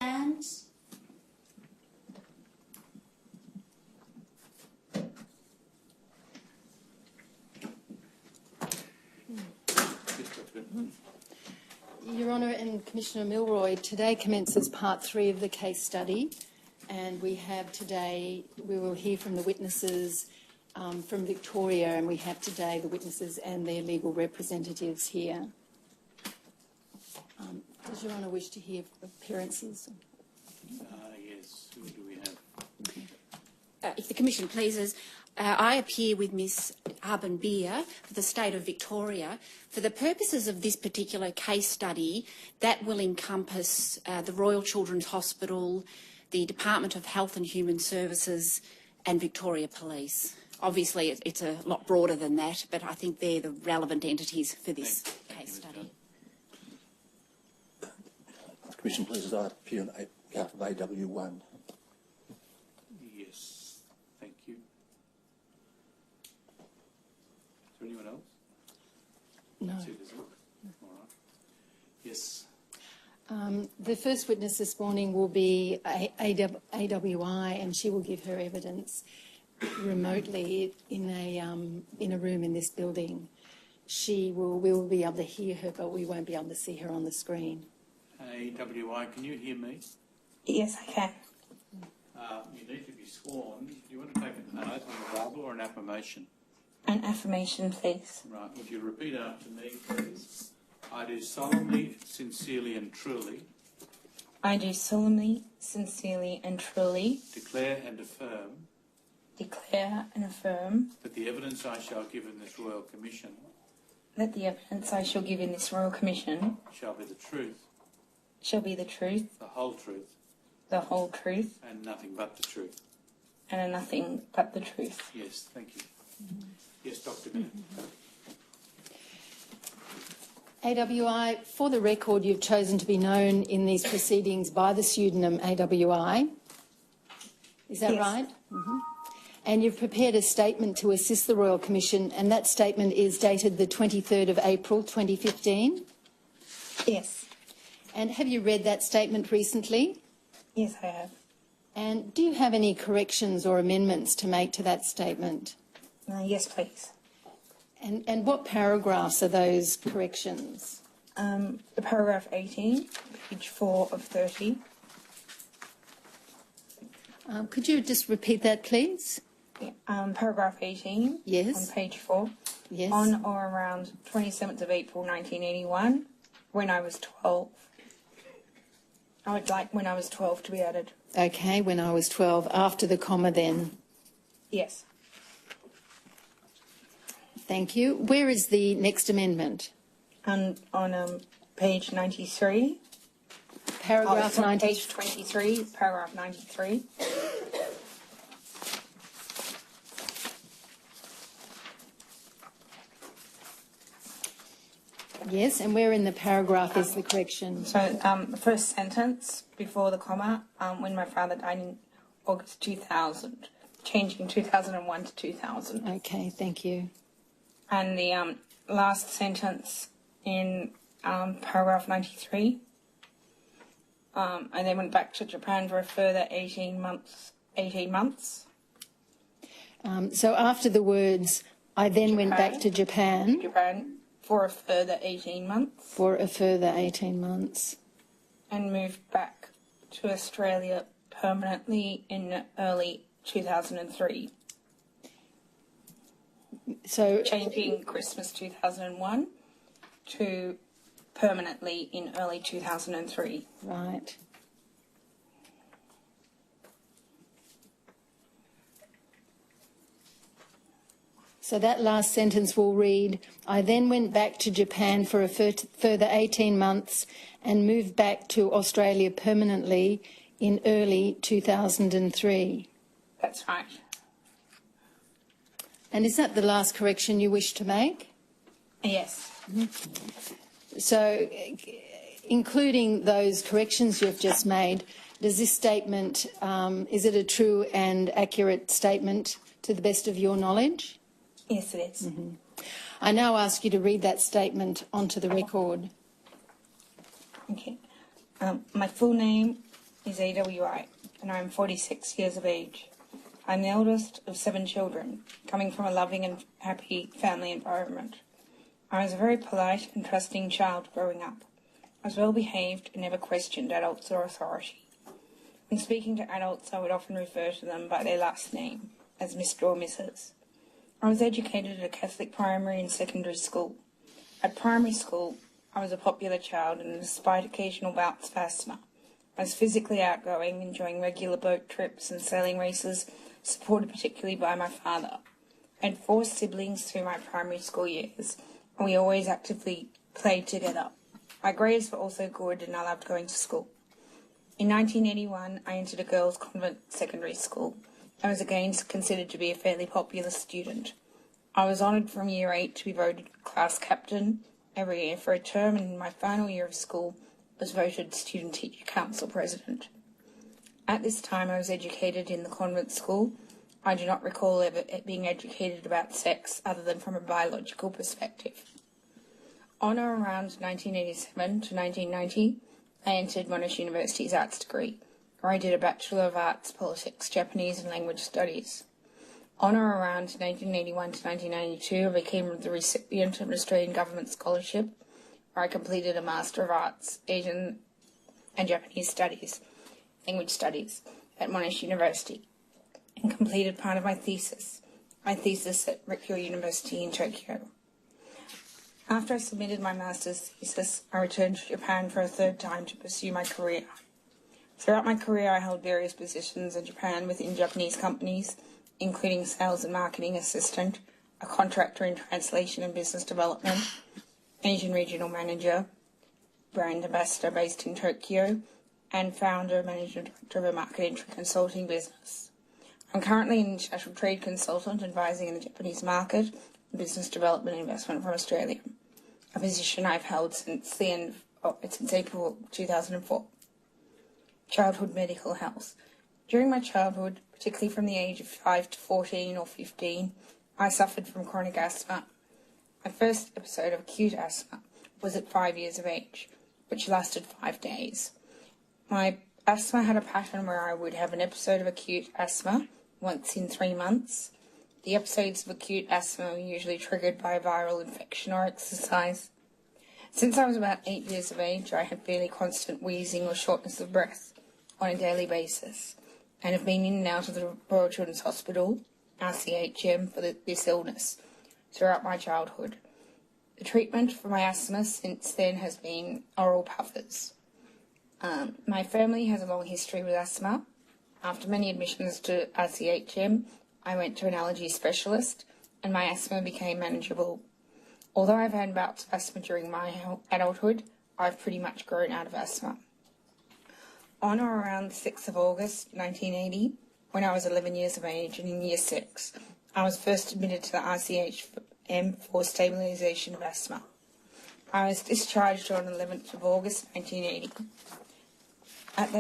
Hands. Your Honour and Commissioner Milroy, today commences part 3 of the case study, and we will hear from the witnesses from Victoria, and we have today the witnesses and their legal representatives here. Does Your Honour wish to hear appearances? Yes. Who do we have? If the Commission pleases, I appear with Ms Arben Beer for the State of Victoria. For the purposes of this particular case study, that will encompass the Royal Children's Hospital, the Department of Health and Human Services and Victoria Police. Obviously, it's a lot broader than that, but I think they're the relevant entities for this case study. Commission, please, I appear on behalf of AW1. Yes, thank you. Is there anyone else? No. That's it, is it? All right. Yes. The first witness this morning will be AWI, and she will give her evidence remotely in a room in this building. We will be able to hear her, but we won't be able to see her on the screen. AWI, can you hear me? Yes, I can. You need to be sworn. Do you want to take an oath on the Bible or an affirmation? An affirmation, please. Right. Would you repeat after me, please? I do solemnly, sincerely and truly I do solemnly, sincerely and truly declare and affirm that the evidence I shall give in this Royal Commission that the evidence I shall give in this Royal Commission shall be the truth, the whole truth, and nothing but the truth. and nothing but the truth. Yes, thank you. Yes, Dr. Bennett. AWI, for the record, you've chosen to be known in these proceedings by the pseudonym AWI. Is that Yes. right? Mm-hmm. And you've prepared a statement to assist the Royal Commission, and that statement is dated the 23rd of April 2015. Yes. And have you read that statement recently? Yes, I have. And do you have any corrections or amendments to make to that statement? Yes, please. And what paragraphs are those corrections? The paragraph 18, page 4 of 30. Could you just repeat that, please? Paragraph 18. Yes. On page 4. Yes. On or around 27th of April 1981, when I was 12. I would like when I was 12 to be added. Okay, when I was 12, after the comma then. Yes. Thank you. Where is the next amendment? And on page 93. Paragraph 90. Page 23, paragraph 93. Yes, and where in the paragraph is the correction? So the first sentence before the comma, when my father died in August 2000, changing 2001 to 2000. Okay, thank you. And the last sentence in paragraph 93. And then went back to Japan for a further 18 months. So after the words, I then went back to Japan For a further 18 months. for a further 18 months. And moved back to Australia permanently in early 2003. So Changing Christmas 2001 to permanently in early 2003. right. So that last sentence will read, I then went back to Japan for a further 18 months and moved back to Australia permanently in early 2003. That's right. And is that the last correction you wish to make? Yes. So, including those corrections you've just made, does this statement, is it a true and accurate statement to the best of your knowledge? Yes, it is. I now ask you to read that statement onto the record. Okay. My full name, is AWI, and I am 46 years of age. I'm the eldest of 7 children, coming from a loving and happy family environment. I was a very polite and trusting child growing up. I was well behaved and never questioned adults or authority. When speaking to adults, I would often refer to them by their last name, as Mr. or Mrs. I was educated at a Catholic primary and secondary school. At primary school, I was a popular child, and despite occasional bouts of asthma, I was physically outgoing, enjoying regular boat trips and sailing races, supported particularly by my father. I had 4 siblings through my primary school years, and we always actively played together. My grades were also good, and I loved going to school. In 1981, I entered a girls' convent secondary school. I was again considered to be a fairly popular student. I was honoured from year 8 to be voted class captain every year for a term, and in my final year of school was voted Student Teacher Council President. At this time I was educated in the convent school. I do not recall ever being educated about sex other than from a biological perspective. On or around 1987 to 1990, I entered Monash University's arts degree, where I did a Bachelor of Arts, Politics, Japanese and Language Studies. On or around 1981 to 1992, I became the recipient of an Australian Government Scholarship, where I completed a Master of Arts, Asian and Japanese Studies, Language Studies, at Monash University, and completed part of my thesis at Rikyo University in Tokyo. After I submitted my master's thesis, I returned to Japan for a 3rd time to pursue my career. Throughout my career, I held various positions in Japan within Japanese companies, including sales and marketing assistant, a contractor in translation and business development, Asian regional manager, brand ambassador based in Tokyo, and founder, managing director of a market entry consulting business. I'm currently an international trade consultant advising in the Japanese market, business development and investment from Australia, a position I've held since April 2004. Childhood medical health. During my childhood, particularly from the age of 5 to 14 or 15, I suffered from chronic asthma. My first episode of acute asthma was at 5 years of age, which lasted 5 days. My asthma had a pattern where I would have an episode of acute asthma once in 3 months. The episodes of acute asthma were usually triggered by a viral infection or exercise. Since I was about 8 years of age, I had fairly constant wheezing or shortness of breath on a daily basis, and have been in and out of the Royal Children's Hospital, RCHM, for this illness throughout my childhood. The treatment for my asthma since then has been oral puffers. My family has a long history with asthma. After many admissions to RCHM, I went to an allergy specialist, and my asthma became manageable. Although I've had bouts of asthma during my adulthood, I've pretty much grown out of asthma. On or around the 6th of August 1980, when I was 11 years of age and in Year 6, I was first admitted to the RCHM for stabilisation of asthma. I was discharged on 11th of August 1980. At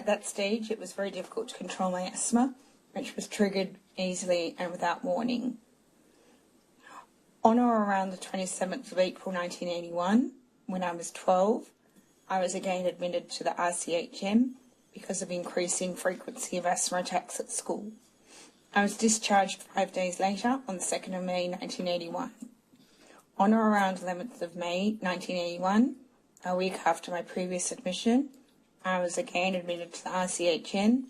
that stage, it was very difficult to control my asthma, which was triggered easily and without warning. On or around the 27th of April 1981, when I was 12, I was again admitted to the RCHM because of increasing frequency of asthma attacks at school. I was discharged 5 days later on the 2nd of May 1981. On or around 11th of May 1981, a week after my previous admission, I was again admitted to the RCHM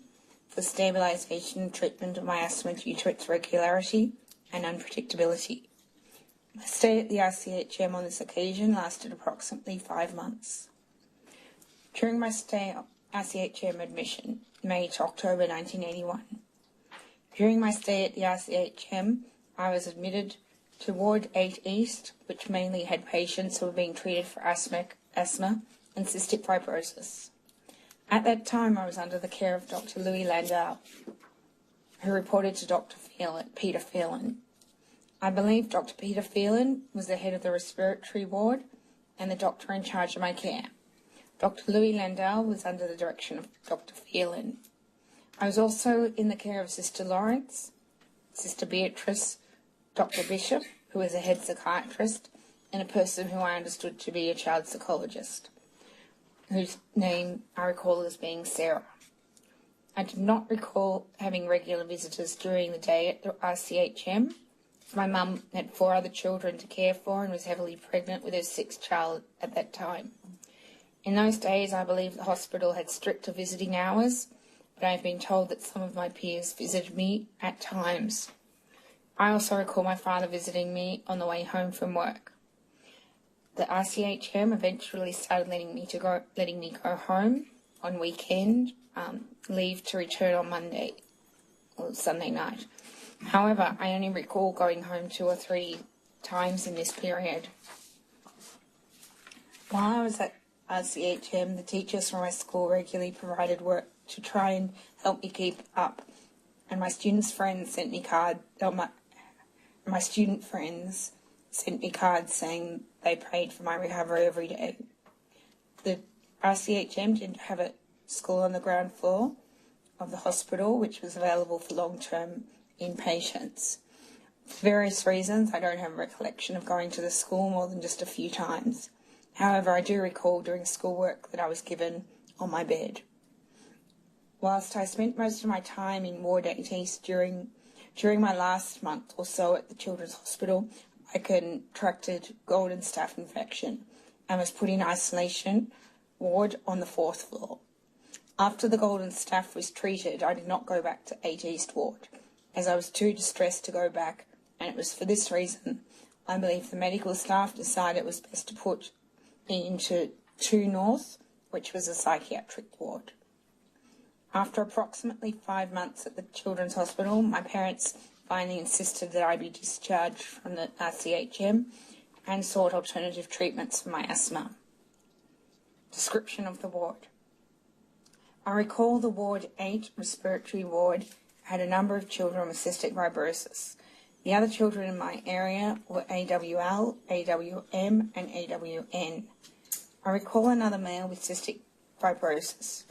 for stabilisation and treatment of my asthma due to its regularity and unpredictability. My stay at the RCHM on this occasion lasted approximately 5 months. During my stay at RCHM admission, May to October 1981. During my stay at the RCHM, I was admitted to Ward 8 East, which mainly had patients who were being treated for asthma and cystic fibrosis. At that time, I was under the care of Dr. Louis Landau, who reported to Dr. Peter Phelan. I believe Dr. Peter Phelan was the head of the respiratory ward and the doctor in charge of my care. Dr. Louis Landau was under the direction of Dr. Phelan. I was also in the care of Sister Lawrence, Sister Beatrice, Dr. Bishop, who was a head psychiatrist, and a person who I understood to be a child psychologist. whose name I recall as being Sarah. I did not recall having regular visitors during the day at the RCHM. My mum had 4 other children to care for and was heavily pregnant with her 6th child at that time. In those days, I believe the hospital had stricter visiting hours, but I have been told that some of my peers visited me at times. I also recall my father visiting me on the way home from work. The RCHM eventually started letting me go home on weekend, leave to return on Monday or Sunday night. However, I only recall going home 2 or 3 times in this period. While I was at RCHM, the teachers from my school regularly provided work to try and help me keep up, and my student friends sent me cards saying they prayed for my recovery every day. The RCHM didn't have a school on the ground floor of the hospital, which was available for long-term inpatients. For various reasons, I don't have a recollection of going to the school more than just a few times. However, I do recall doing schoolwork that I was given on my bed. Whilst I spent most of my time in Ward 8 East during my last month or so at the Children's Hospital, I contracted golden staph infection and was put in isolation ward on the 4th floor. After the golden staph was treated, I did not go back to 8 East Ward, as I was too distressed to go back, and it was for this reason I believe the medical staff decided it was best to put me into 2 North, which was a psychiatric ward. After approximately 5 months at the Children's Hospital, my parents finally insisted that I be discharged from the RCHM and sought alternative treatments for my asthma. Description of the ward. I recall the Ward 8 respiratory ward had a number of children with cystic fibrosis. The other children in my area were AWL, AWM and AWN. I recall another male with cystic fibrosis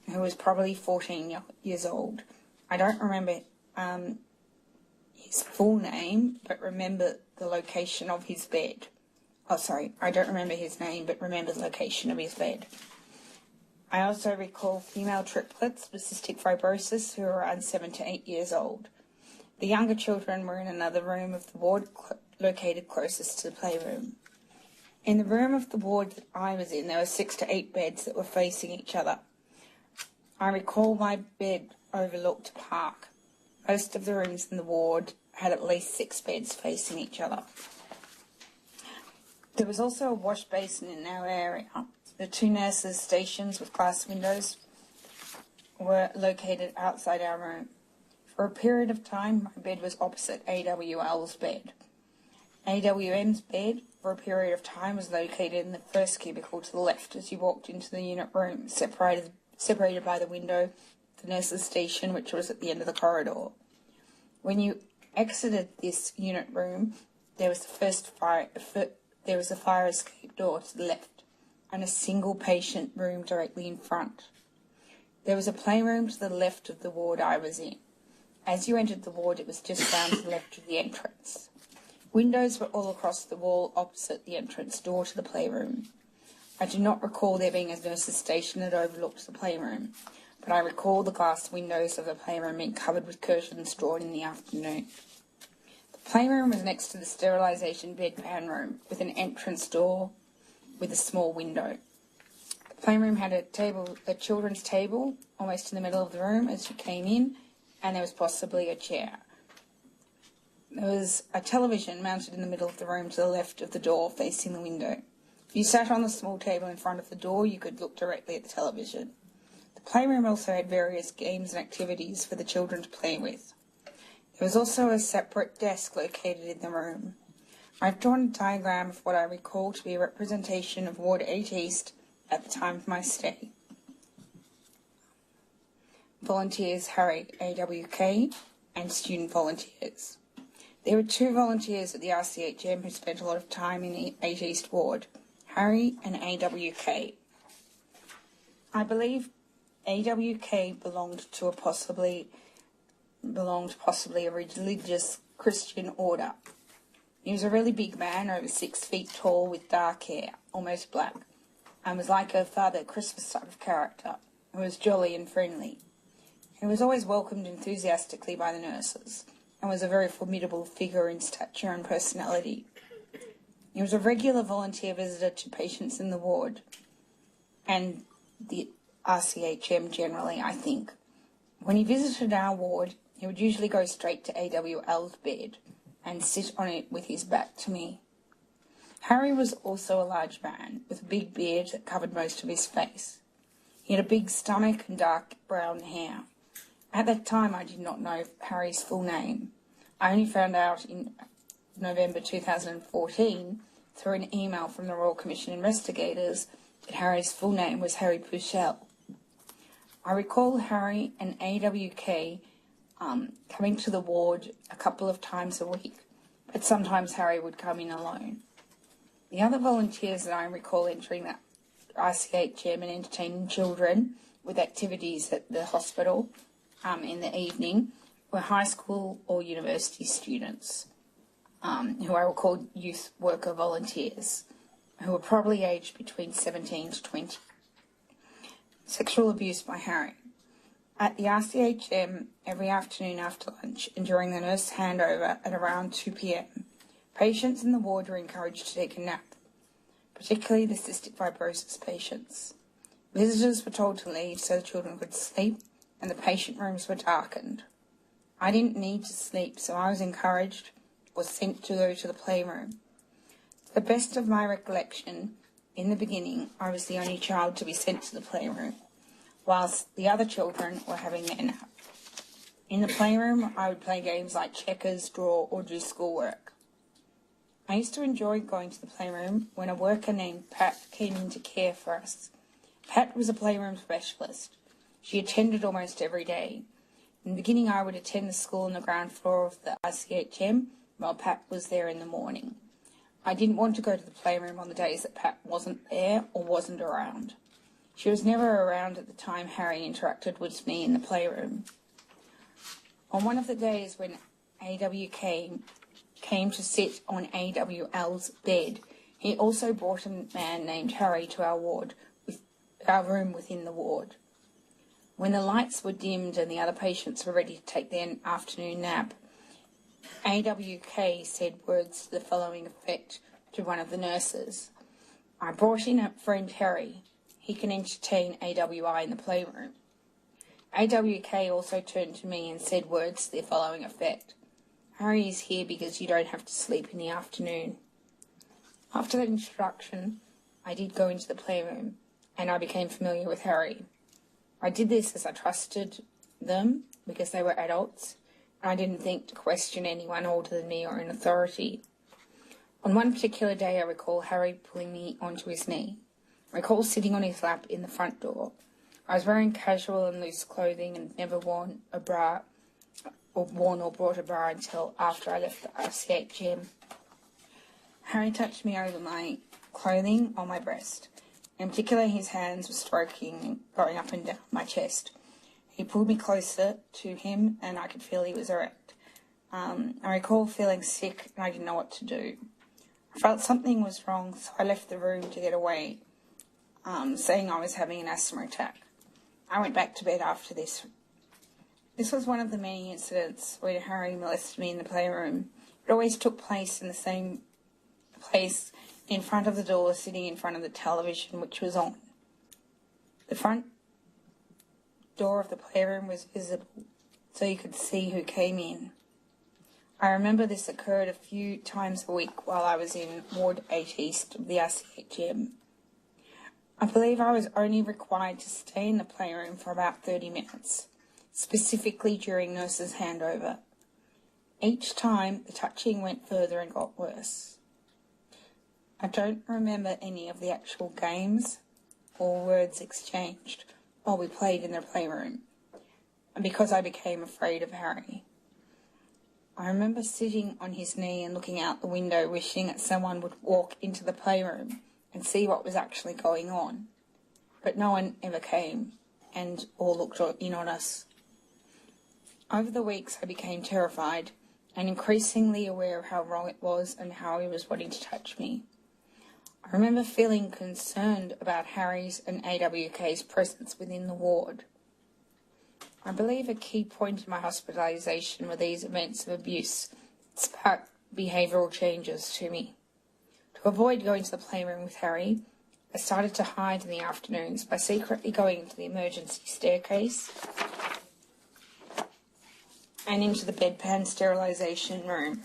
who was probably 14 years old. I don't remember his full name, but remember the location of his bed. I don't remember his name, but remember the location of his bed. I also recall female triplets with cystic fibrosis who were around 7 to 8 years old. The younger children were in another room of the ward located closest to the playroom. In the room of the ward that I was in, there were 6 to 8 beds that were facing each other. I recall my bed overlooked a park. Most of the rooms in the ward had at least 6 beds facing each other. There was also a wash basin in our area. The 2 nurses' stations with glass windows were located outside our room. For a period of time, my bed was opposite AWL's bed. AWM's bed, for a period of time, was located in the first cubicle to the left as you walked into the unit room, separated by the window, the nurse's station, which was at the end of the corridor. When you exited this unit room, there was a fire escape door to the left, and a single patient room directly in front. There was a playroom to the left of the ward I was in. As you entered the ward, it was just down to the left of the entrance. Windows were all across the wall opposite the entrance door to the playroom. I do not recall there being a nurse's station that overlooked the playroom, but I recall the glass windows of the playroom being covered with curtains drawn in the afternoon. The playroom was next to the sterilisation bedpan room, with an entrance door with a small window. The playroom had a children's table, almost in the middle of the room as you came in, and there was possibly a chair. There was a television mounted in the middle of the room to the left of the door facing the window. If you sat on the small table in front of the door, you could look directly at the television. The playroom also had various games and activities for the children to play with. There was also a separate desk located in the room. I've drawn a diagram of what I recall to be a representation of Ward 8 East at the time of my stay. Volunteers Harry, AWK, and student volunteers. There were 2 volunteers at the RCHM who spent a lot of time in the 8 East Ward, Harry and AWK. I believe AWK belonged possibly a religious Christian order. He was a really big man, over 6 feet tall, with dark hair, almost black. and was like her father Christmas type of character, who was jolly and friendly. He was always welcomed enthusiastically by the nurses, and was a very formidable figure in stature and personality. He was a regular volunteer visitor to patients in the ward, and the RCHM generally, I think. When he visited our ward, he would usually go straight to AWL's bed and sit on it with his back to me. Harry was also a large man, with a big beard that covered most of his face. He had a big stomach and dark brown hair. At that time, I did not know Harry's full name. I only found out in November 2014 through an email from the Royal Commission investigators that Harry's full name was Harry Puchel. I recall Harry and AWK coming to the ward a couple of times a week, but sometimes Harry would come in alone. The other volunteers that I recall entering the RCHM and entertaining children with activities at the hospital in the evening were high school or university students, who I recall youth worker volunteers, who were probably aged between 17 to 20. Sexual abuse by Harry. At the RCHM, every afternoon after lunch and during the nurse handover at around 2 p.m, patients in the ward were encouraged to take a nap, particularly the cystic fibrosis patients. Visitors were told to leave so the children could sleep, and the patient rooms were darkened. I didn't need to sleep, so I was encouraged, was sent to go to the playroom. To the best of my recollection, in the beginning, I was the only child to be sent to the playroom, whilst the other children were having their nap. In the playroom, I would play games like checkers, draw, or do schoolwork. I used to enjoy going to the playroom when a worker named Pat came in to care for us. Pat was a playroom specialist. She attended almost every day. In the beginning, I would attend the school on the ground floor of the RCHM while Pat was there in the morning. I didn't want to go to the playroom on the days that Pat wasn't there or wasn't around. She was never around at the time Harry interacted with me in the playroom. On one of the days when AW came to sit on AWL's bed, he also brought a man named Harry to our ward, with our room within the ward. When the lights were dimmed and the other patients were ready to take their afternoon nap, AWK said words to the following effect to one of the nurses. I brought in a friend Harry. He can entertain AWI in the playroom. AWK also turned to me and said words to the following effect. Harry is here because you don't have to sleep in the afternoon. After that introduction, I did go into the playroom and I became familiar with Harry. I did this as I trusted them because they were adults, and I didn't think to question anyone older than me or in authority. On one particular day, I recall Harry pulling me onto his knee. I recall sitting on his lap in the front door. I was wearing casual and loose clothing and never worn a bra or brought a bra until after I left the RCHM. Harry touched me over my clothing on my breast. In particular, his hands were stroking and going up and down my chest. He pulled me closer to him and I could feel he was erect. I recall feeling sick and I didn't know what to do. I felt something was wrong, so I left the room to get away, saying I was having an asthma attack. I went back to bed after this. This was one of the many incidents where Harry molested me in the playroom. It always took place in the same place in front of the door, sitting in front of the television, which was on. The front door of the playroom was visible, so you could see who came in. I remember this occurred a few times a week while I was in Ward 8 East of the RCHM. I believe I was only required to stay in the playroom for about 30 minutes, specifically during nurse's handover. Each time, the touching went further and got worse. I don't remember any of the actual games or words exchanged while we played in the playroom, and because I became afraid of Harry. I remember sitting on his knee and looking out the window, wishing that someone would walk into the playroom and see what was actually going on. But no one ever came, and all looked in on us. Over the weeks, I became terrified and increasingly aware of how wrong it was and how he was wanting to touch me. I remember feeling concerned about Harry's and AWK's presence within the ward. I believe a key point in my hospitalisation were these events of abuse that sparked behavioural changes to me. To avoid going to the playroom with Harry, I started to hide in the afternoons by secretly going into the emergency staircase and into the bedpan sterilisation room.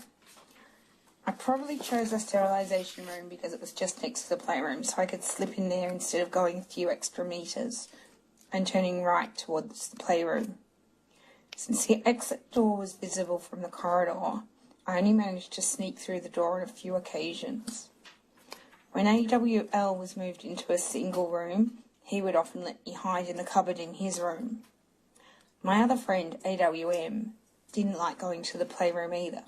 I probably chose the sterilisation room because it was just next to the playroom, so I could slip in there instead of going a few extra metres and turning right towards the playroom. Since the exit door was visible from the corridor, I only managed to sneak through the door on a few occasions. When AWL was moved into a single room, he would often let me hide in the cupboard in his room. My other friend, AWM, didn't like going to the playroom either.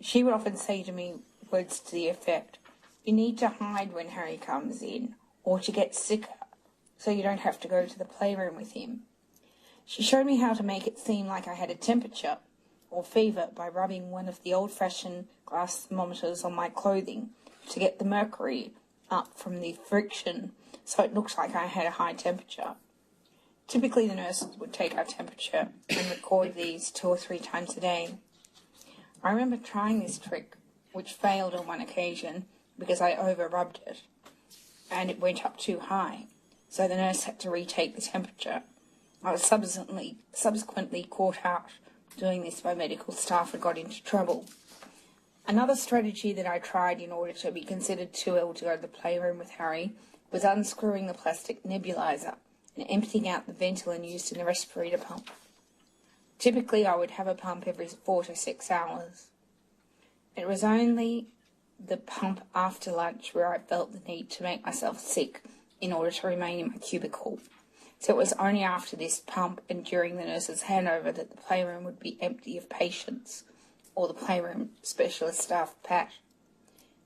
She would often say to me words to the effect, "You need to hide when Harry comes in, or to get sicker, so you don't have to go to the playroom with him." She showed me how to make it seem like I had a temperature or fever by rubbing one of the old-fashioned glass thermometers on my clothing to get the mercury up from the friction so it looked like I had a high temperature. Typically, the nurses would take our temperature and record these 2 or 3 times a day. I remember trying this trick, which failed on one occasion because I over-rubbed it, and it went up too high, so the nurse had to retake the temperature. I was subsequently caught out doing this by medical staff and got into trouble. Another strategy that I tried in order to be considered too ill to go to the playroom with Harry was unscrewing the plastic nebulizer and emptying out the ventolin used in the respirator pump. Typically, I would have a pump every 4 to 6 hours. It was only the pump after lunch where I felt the need to make myself sick in order to remain in my cubicle. So it was only after this pump and during the nurse's handover that the playroom would be empty of patients, or the playroom specialist staff pat.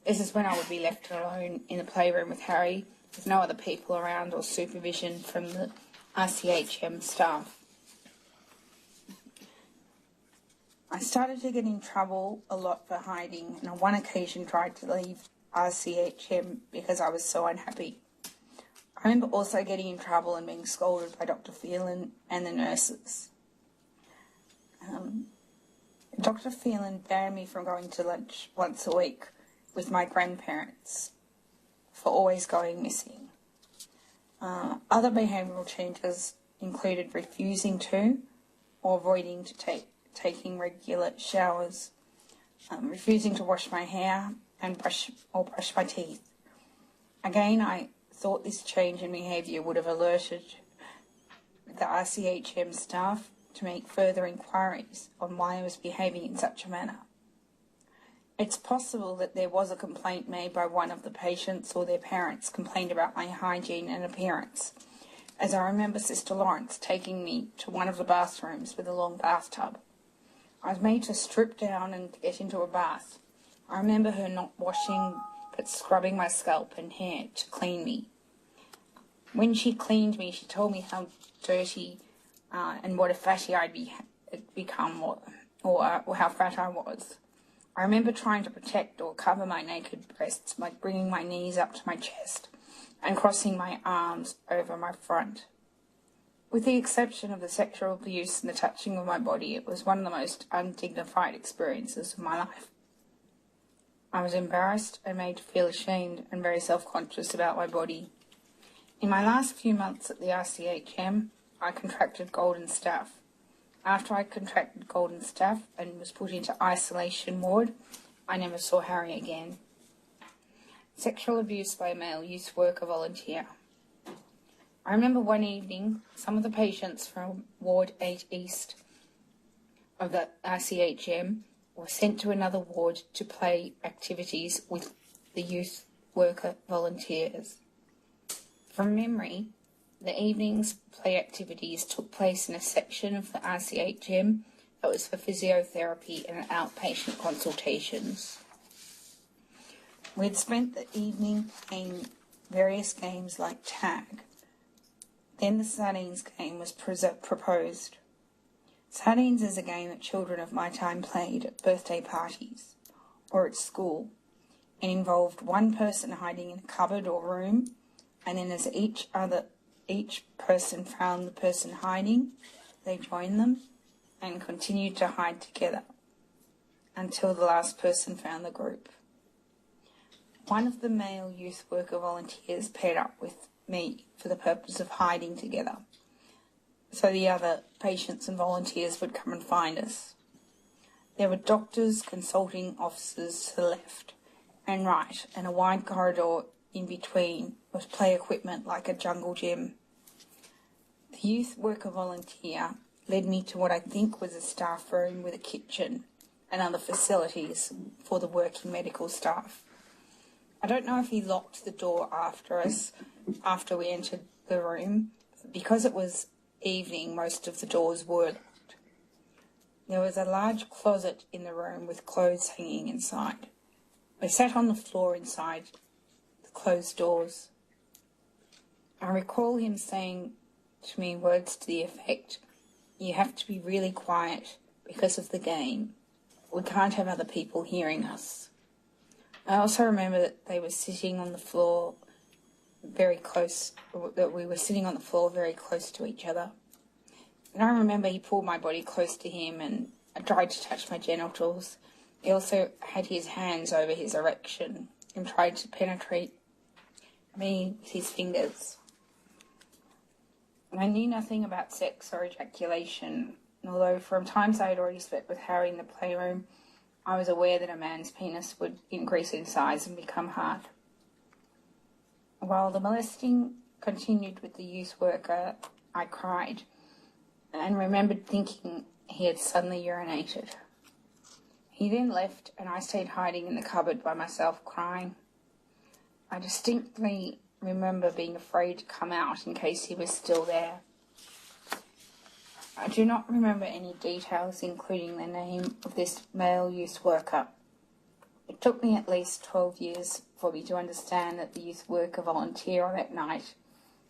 This is when I would be left alone in the playroom with Harry, with no other people around or supervision from the RCHM staff. I started to get in trouble a lot for hiding, and on one occasion tried to leave RCHM because I was so unhappy. I remember also getting in trouble and being scolded by Dr. Phelan and the nurses. Dr. Phelan banned me from going to lunch once a week with my grandparents for always going missing. Other behavioural changes included refusing to or avoiding to taking regular showers, refusing to wash my hair and brush my teeth. Again, I thought this change in behaviour would have alerted the RCHM staff to make further inquiries on why I was behaving in such a manner. It's possible that there was a complaint made by one of the patients or their parents complained about my hygiene and appearance, as I remember Sister Lawrence taking me to one of the bathrooms with a long bathtub. I was made to strip down and get into a bath. I remember her not washing but scrubbing my scalp and hair to clean me. When she cleaned me, she told me how dirty and what a fatty I'd become or how fat I was. I remember trying to protect or cover my naked breasts by bringing my knees up to my chest and crossing my arms over my front. With the exception of the sexual abuse and the touching of my body, it was one of the most undignified experiences of my life. I was embarrassed and made to feel ashamed and very self-conscious about my body. In my last few months at the RCHM, I contracted golden staph. After I contracted golden staph and was put into isolation ward, I never saw Harry again. Sexual abuse by a male youth worker volunteer. I remember one evening, some of the patients from Ward 8 East of the RCHM were sent to another ward to play activities with the youth worker volunteers. From memory, the evening's play activities took place in a section of the RCHM that was for physiotherapy and outpatient consultations. We had spent the evening playing various games like tag. Then the sardines game was proposed. Sardines is a game that children of my time played at birthday parties or at school. It involved one person hiding in a cupboard or room, and then as each person found the person hiding, they joined them and continued to hide together until the last person found the group. One of the male youth worker volunteers paired up with me for the purpose of hiding together, so the other patients and volunteers would come and find us. There were doctors, consulting officers to the left and right, and a wide corridor in between with play equipment like a jungle gym. The youth worker volunteer led me to what I think was a staff room with a kitchen and other facilities for the working medical staff. I don't know if he locked the door after us, after we entered the room. Because it was evening, most of the doors were locked. There was a large closet in the room with clothes hanging inside. We sat on the floor inside the closed doors. I recall him saying to me words to the effect, "You have to be really quiet because of the game. We can't have other people hearing us." I also remember that they were sitting on the floor very close, that we were sitting on the floor very close to each other. And I remember he pulled my body close to him and tried to touch my genitals. He also had his hands over his erection and tried to penetrate me with his fingers. And I knew nothing about sex or ejaculation, and although from times I had already slept with Harry in the playroom, I was aware that a man's penis would increase in size and become hard. While the molesting continued with the youth worker, I cried and remembered thinking he had suddenly urinated. He then left and I stayed hiding in the cupboard by myself crying. I distinctly remember being afraid to come out in case he was still there. I do not remember any details, including the name of this male youth worker. It took me at least 12 years for me to understand that the youth worker volunteer on that night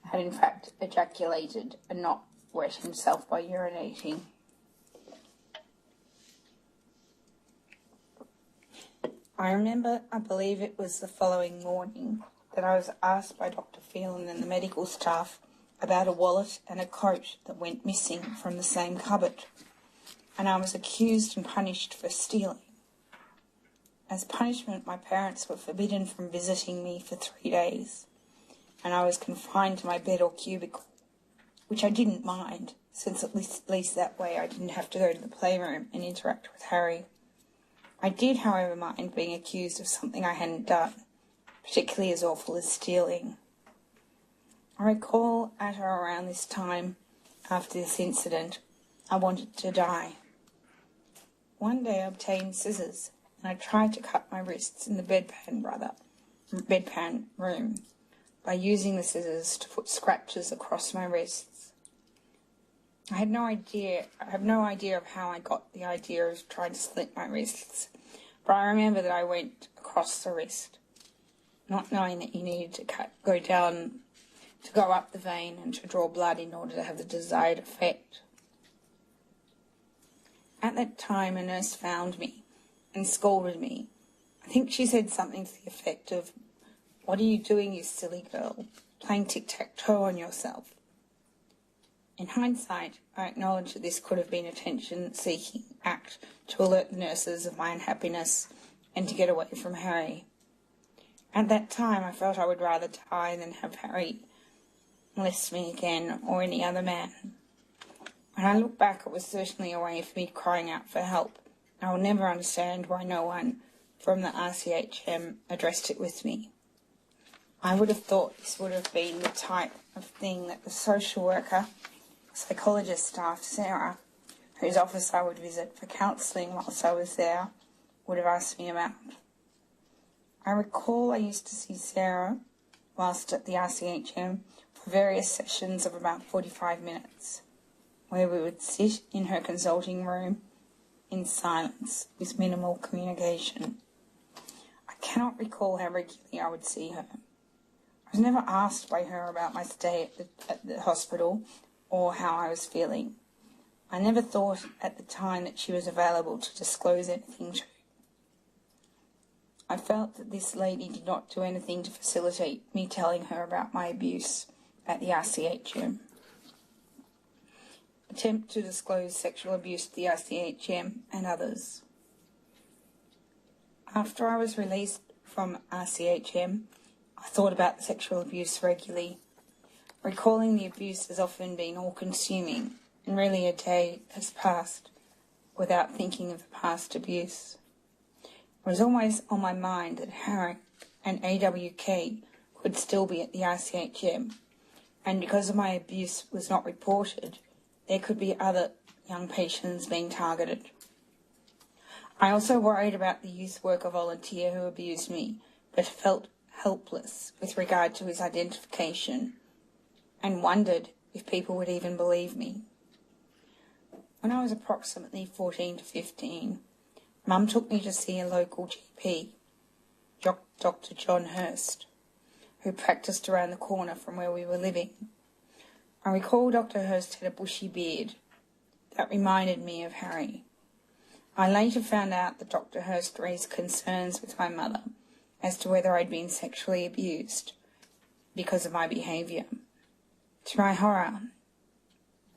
had in fact ejaculated and not wet himself by urinating. I believe it was the following morning, that I was asked by Dr. Phelan and the medical staff about a wallet and a coat that went missing from the same cupboard, and I was accused and punished for stealing. As punishment, my parents were forbidden from visiting me for 3 days, and I was confined to my bed or cubicle, which I didn't mind, since at least that way I didn't have to go to the playroom and interact with Harry. I did, however, mind being accused of something I hadn't done, particularly as awful as stealing. I recall at or around this time, after this incident, I wanted to die. One day I obtained scissors, and I tried to cut my wrists in the bedpan room by using the scissors to put scratches across my wrists. I have no idea of how I got the idea of trying to slit my wrists, but I remember that I went across the wrist, not knowing that you needed to go up the vein and to draw blood in order to have the desired effect. At that time, a nurse found me and scolded me. I think she said something to the effect of, "What are you doing, you silly girl, playing tic-tac-toe on yourself?" In hindsight, I acknowledge that this could have been an attention-seeking act to alert the nurses of my unhappiness and to get away from Harry. At that time, I felt I would rather die than have Harry molest me again, or any other man. When I look back, it was certainly a way for me crying out for help. I will never understand why no one from the RCHM addressed it with me. I would have thought this would have been the type of thing that the social worker, psychologist staff, Sarah, whose office I would visit for counselling whilst I was there, would have asked me about. I recall I used to see Sarah whilst at the RCHM for various sessions of about 45 minutes, where we would sit in her consulting room in silence with minimal communication. I cannot recall how regularly I would see her. I was never asked by her about my stay at the hospital or how I was feeling. I never thought at the time that she was available to disclose anything to me. I felt that this lady did not do anything to facilitate me telling her about my abuse at the RCHM. Attempt to disclose sexual abuse to the RCHM and others. After I was released from RCHM, I thought about the sexual abuse regularly. Recalling the abuse has often been all-consuming, and rarely a day has passed without thinking of the past abuse. It was always on my mind that Harry and AWK could still be at the RCHM, and because of my abuse was not reported, there could be other young patients being targeted. I also worried about the youth worker volunteer who abused me, but felt helpless with regard to his identification, and wondered if people would even believe me. When I was approximately 14 to 15, Mum took me to see a local GP, Dr. John Hurst, who practiced around the corner from where we were living. I recall Dr. Hurst had a bushy beard that reminded me of Harry. I later found out that Dr. Hurst raised concerns with my mother as to whether I'd been sexually abused because of my behaviour. To my horror,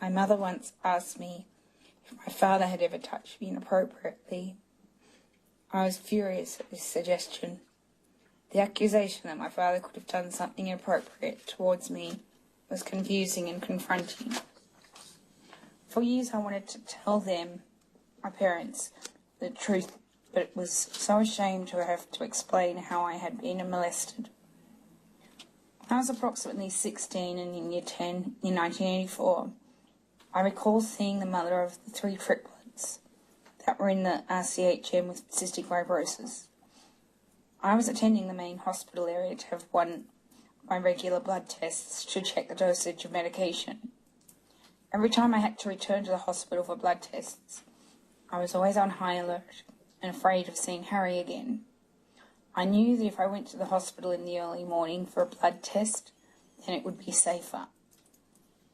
my mother once asked me if my father had ever touched me inappropriately. I was furious at this suggestion. The accusation that my father could have done something inappropriate towards me was confusing and confronting. For years I wanted to tell them, my parents, the truth, but was so ashamed to have to explain how I had been molested. When I was approximately 16 and in Year 10 in 1984, I recall seeing the mother of the 3 triplets that were in the RCHM with cystic fibrosis. I was attending the main hospital area to have one of my regular blood tests to check the dosage of medication. Every time I had to return to the hospital for blood tests, I was always on high alert and afraid of seeing Harry again. I knew that if I went to the hospital in the early morning for a blood test, then it would be safer.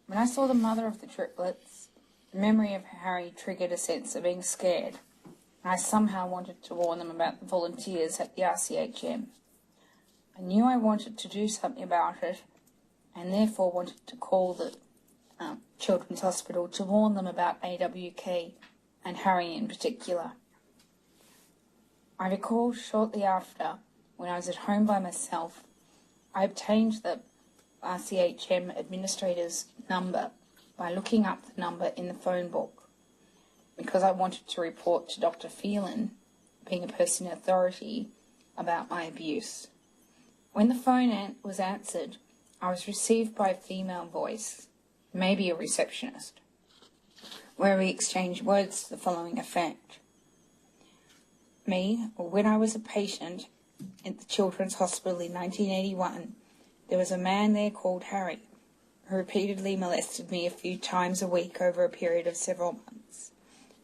When I saw the mother of the triplets, the memory of Harry triggered a sense of being scared. I somehow wanted to warn them about the volunteers at the RCHM. I knew I wanted to do something about it, and therefore wanted to call the Children's Hospital to warn them about AWK and Harry in particular. I recall shortly after, when I was at home by myself, I obtained the RCHM administrator's number by looking up the number in the phone book, because I wanted to report to Dr. Phelan, being a person in authority, about my abuse. When the phone was answered, I was received by a female voice, maybe a receptionist, where we exchanged words to the following effect. When I was a patient at the Children's Hospital in 1981, there was a man there called Harry, who repeatedly molested me a few times a week over a period of several months.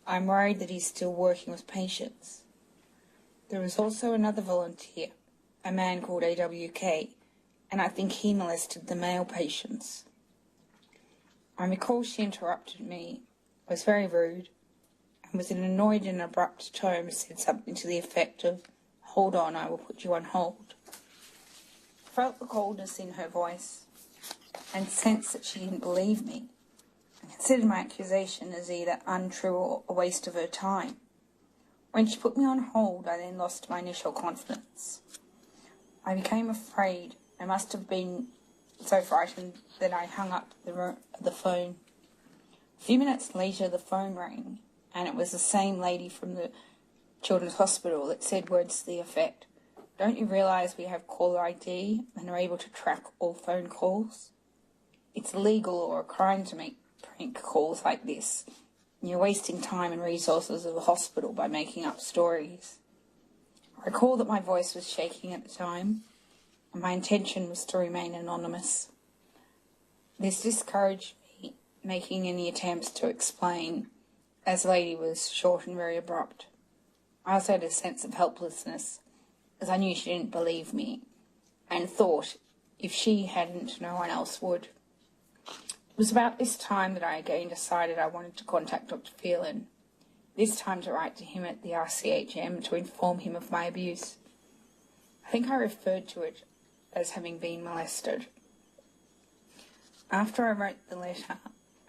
I'm worried that he's still working with patients. There was also another volunteer, a man called AWK, and I think he molested the male patients. I recall she interrupted me, was very rude, and with an annoyed and abrupt tone said something to the effect of, "Hold on, I will put you on hold." I felt the coldness in her voice and sensed that she didn't believe me. I considered my accusation as either untrue or a waste of her time. When she put me on hold, I then lost my initial confidence. I became afraid. I must have been so frightened that I hung up the phone. A few minutes later, the phone rang, and it was the same lady from the Children's Hospital that said words to the effect, "Don't you realise we have caller ID and are able to track all phone calls? It's illegal or a crime to make prank calls like this. You're wasting time and resources of the hospital by making up stories." I recall that my voice was shaking at the time, and my intention was to remain anonymous. This discouraged me making any attempts to explain, as the lady was short and very abrupt. I also had a sense of helplessness, as I knew she didn't believe me, and thought, if she hadn't, no one else would. It was about this time that I again decided I wanted to contact Dr. Phelan, this time to write to him at the RCHM to inform him of my abuse. I think I referred to it as having been molested. After I wrote the letter,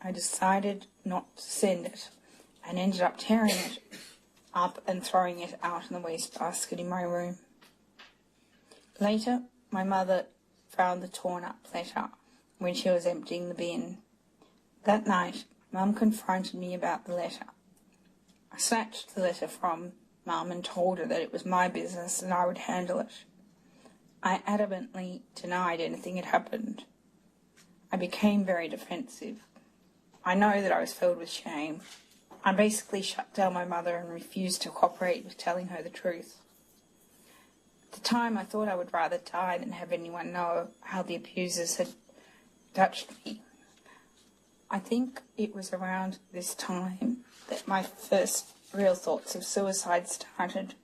I decided not to send it and ended up tearing it up and throwing it out in the wastebasket in my room. Later, my mother found the torn-up letter when she was emptying the bin. That night, Mum confronted me about the letter. I snatched the letter from Mum and told her that it was my business and I would handle it. I adamantly denied anything had happened. I became very defensive. I know that I was filled with shame. I basically shut down my mother and refused to cooperate with telling her the truth. At the time, I thought I would rather die than have anyone know how the abusers had touched me. I think it was around this time that my first real thoughts of suicide started.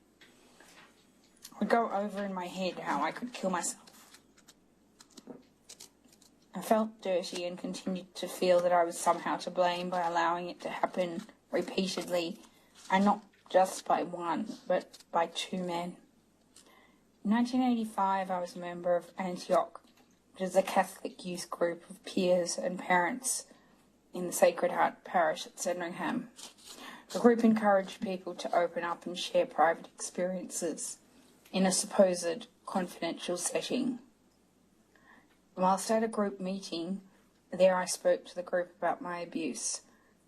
I would go over in my head how I could kill myself. I felt dirty and continued to feel that I was somehow to blame by allowing it to happen repeatedly, and not just by one, but by two men. In 1985, I was a member of Antioch, which is a Catholic youth group of peers and parents in the Sacred Heart Parish at Sandringham. The group encouraged people to open up and share private experiences in a supposed confidential setting. Whilst at a group meeting, there I spoke to the group about my abuse,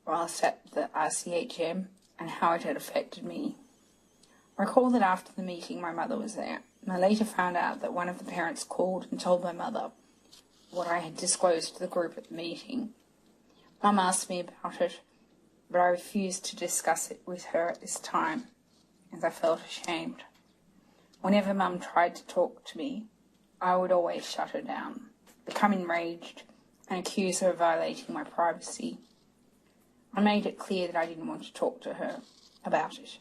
whilst at the RCHM, and how it had affected me. I recall that after the meeting my mother was there, and I later found out that one of the parents called and told my mother what I had disclosed to the group at the meeting. Mum asked me about it, but I refused to discuss it with her at this time, as I felt ashamed. Whenever Mum tried to talk to me, I would always shut her down, become enraged, and accuse her of violating my privacy. I made it clear that I didn't want to talk to her about it.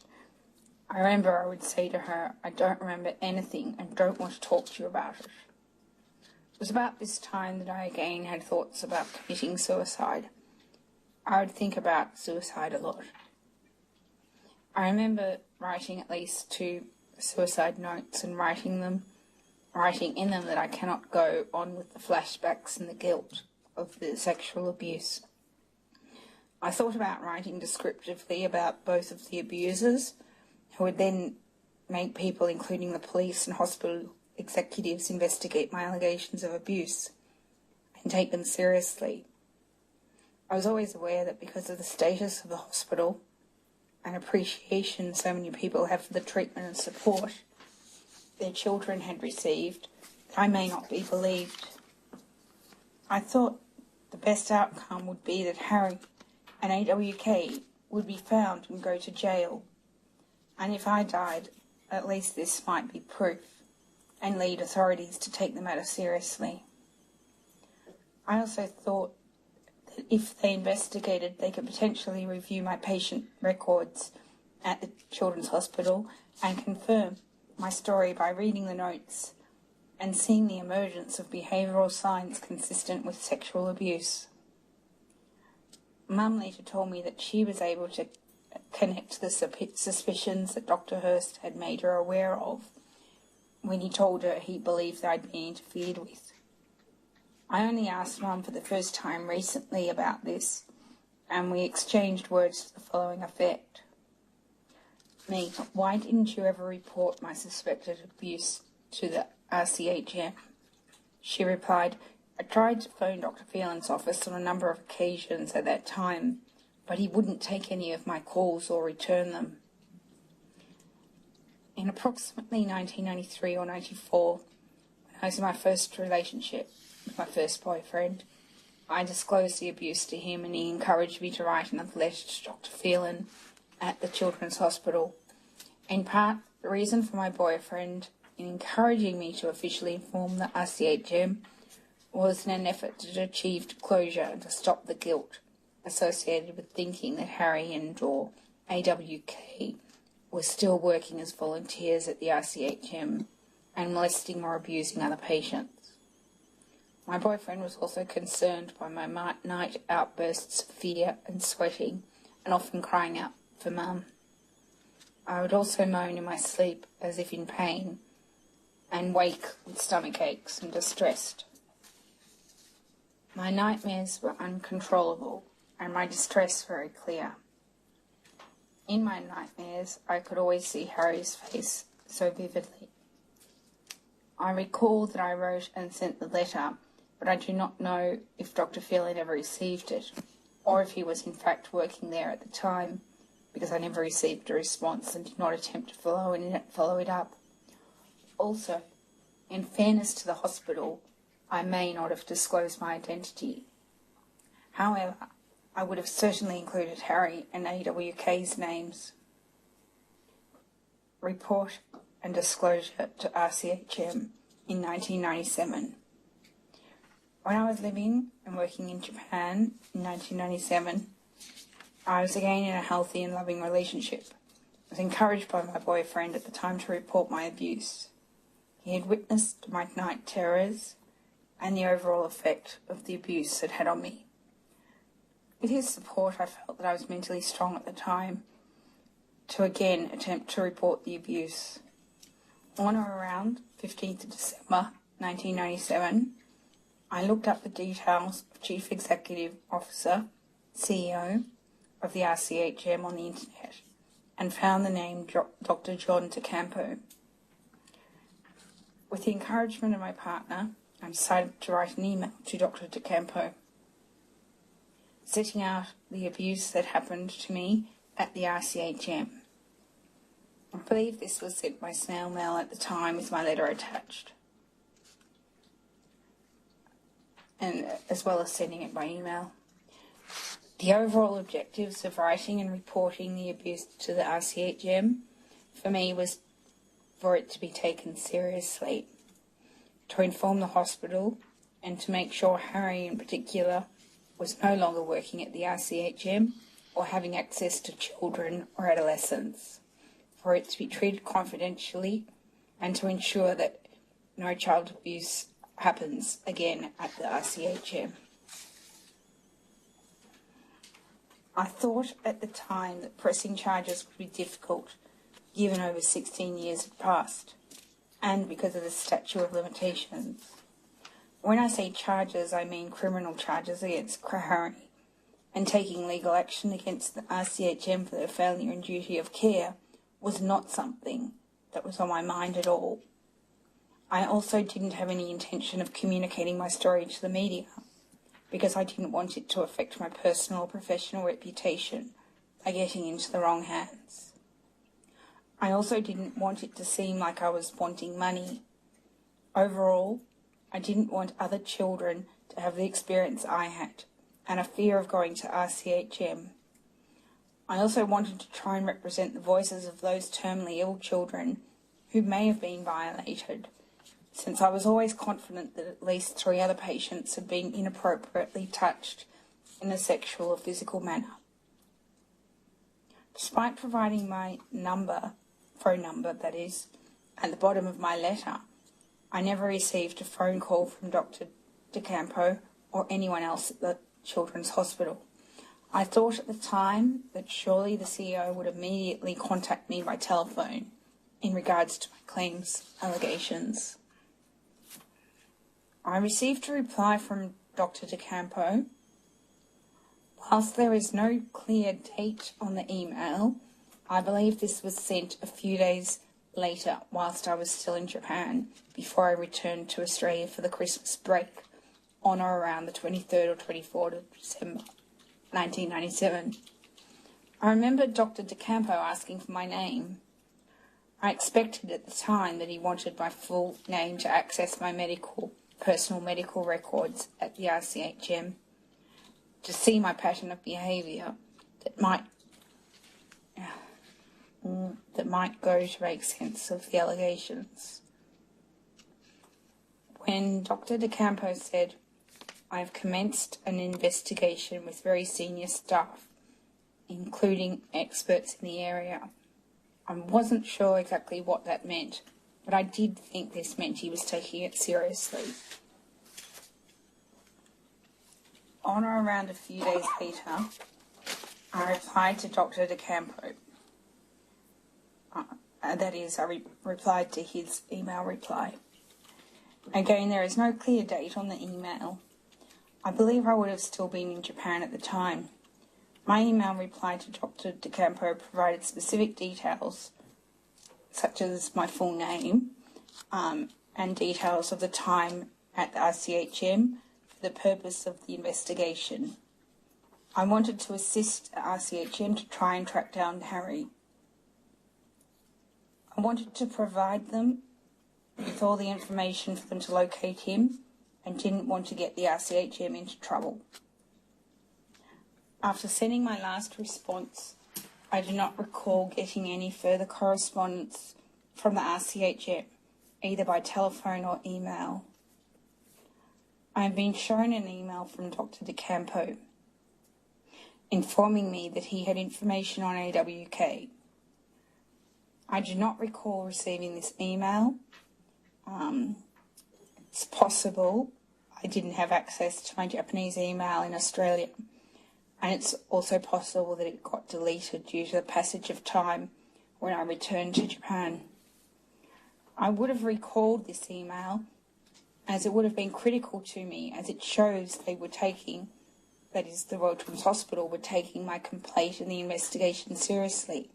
I remember I would say to her, I don't remember anything and don't want to talk to you about it. It was about this time that I again had thoughts about committing suicide. I would think about suicide a lot. I remember writing at least 2 suicide notes and writing in them that I cannot go on with the flashbacks and the guilt of the sexual abuse. I thought about writing descriptively about both of the abusers, who would then make people, including the police and hospital executives, investigate my allegations of abuse and take them seriously. I was always aware that because of the status of the hospital and appreciation so many people have for the treatment and support their children had received, that I may not be believed. I thought the best outcome would be that Harry and AWK would be found and go to jail. And if I died, at least this might be proof and lead authorities to take the matter seriously. I also thought that if they investigated, they could potentially review my patient records at the Children's Hospital and confirm my story by reading the notes and seeing the emergence of behavioural signs consistent with sexual abuse. Mum later told me that she was able to connect the suspicions that Dr. Hurst had made her aware of when he told her he believed that I'd been interfered with. I only asked Mum for the first time recently about this, and we exchanged words to the following effect. Me, why didn't you ever report my suspected abuse to the RCHM? She replied, I tried to phone Dr. Phelan's office on a number of occasions at that time, but he wouldn't take any of my calls or return them. In approximately 1993 or 94, when I was in my first relationship with my first boyfriend, I disclosed the abuse to him and he encouraged me to write another letter to Dr. Phelan at the Children's Hospital. In part, the reason for my boyfriend in encouraging me to officially inform the RCHM was in an effort to achieve closure and to stop the guilt associated with thinking that Harry and or AWK were still working as volunteers at the RCHM and molesting or abusing other patients. My boyfriend was also concerned by my night outbursts of fear and sweating and often crying out for Mum. I would also moan in my sleep as if in pain, and wake with stomach aches and distressed. My nightmares were uncontrollable and my distress very clear. In my nightmares, I could always see Harry's face so vividly. I recall that I wrote and sent the letter, but I do not know if Dr. Phelan ever received it, or if he was in fact working there at the time, because I never received a response and did not attempt to follow it up. Also, in fairness to the hospital, I may not have disclosed my identity. However, I would have certainly included Harry and AWK's names. Report and disclosure to RCHM in 1997. When I was living and working in Japan in 1997, I was again in a healthy and loving relationship. I was encouraged by my boyfriend at the time to report my abuse. He had witnessed my night terrors and the overall effect of the abuse it had on me. With his support, I felt that I was mentally strong at the time to again attempt to report the abuse. On or around 15th of December 1997, I looked up the details of Chief Executive Officer, CEO, of the RCHM on the internet and found the name Dr. John DeCampo. With the encouragement of my partner, I decided to write an email to Dr. DeCampo, setting out the abuse that happened to me at the RCHM. I believe this was sent by snail mail at the time with my letter attached, and as well as sending it by email. The overall objectives of writing and reporting the abuse to the RCHM for me was for it to be taken seriously, to inform the hospital and to make sure Harry in particular was no longer working at the RCHM or having access to children or adolescents, for it to be treated confidentially and to ensure that no child abuse happens again at the RCHM. I thought at the time that pressing charges would be difficult, given over 16 years had passed, and because of the statute of limitations. When I say charges, I mean criminal charges against Harry, and taking legal action against the RCHM for their failure and duty of care was not something that was on my mind at all. I also didn't have any intention of communicating my story to the media, because I didn't want it to affect my personal or professional reputation by getting into the wrong hands. I also didn't want it to seem like I was wanting money. Overall, I didn't want other children to have the experience I had, and a fear of going to RCHM. I also wanted to try and represent the voices of those terminally ill children who may have been violated, since I was always confident that at least 3 other patients had been inappropriately touched in a sexual or physical manner. Despite providing my phone number that is, at the bottom of my letter, I never received a phone call from Dr. DeCampo or anyone else at the Children's Hospital. I thought at the time that surely the CEO would immediately contact me by telephone in regards to my claims allegations. I received a reply from Dr. DeCampo. Whilst there is no clear date on the email, I believe this was sent a few days later whilst I was still in Japan before I returned to Australia for the Christmas break on or around the 23rd or 24th of December 1997. I remember Dr. DeCampo asking for my name. I expected at the time that he wanted my full name to access my personal medical records at the RCHM, to see my pattern of behaviour that might go to make sense of the allegations. When Dr. DeCampo said, "I have commenced an investigation with very senior staff, including experts in the area," I wasn't sure exactly what that meant, but I did think this meant he was taking it seriously. On or around a few days later, I replied to Dr. DeCampo. that is, I replied to his email reply. Again, there is no clear date on the email. I believe I would have still been in Japan at the time. My email reply to Dr. DeCampo provided specific details, such as my full name, and details of the time at the RCHM for the purpose of the investigation. I wanted to assist the RCHM to try and track down Harry. I wanted to provide them with all the information for them to locate him and didn't want to get the RCHM into trouble. After sending my last response, I do not recall getting any further correspondence from the RCHM, either by telephone or email. I have been shown an email from Dr. DeCampo informing me that he had information on AWK. I do not recall receiving this email. It's possible I didn't have access to my Japanese email in Australia, and it's also possible that it got deleted due to the passage of time when I returned to Japan. I would have recalled this email as it would have been critical to me, as it shows they were taking, that is, the Royal Children's Hospital were taking my complaint and the investigation seriously.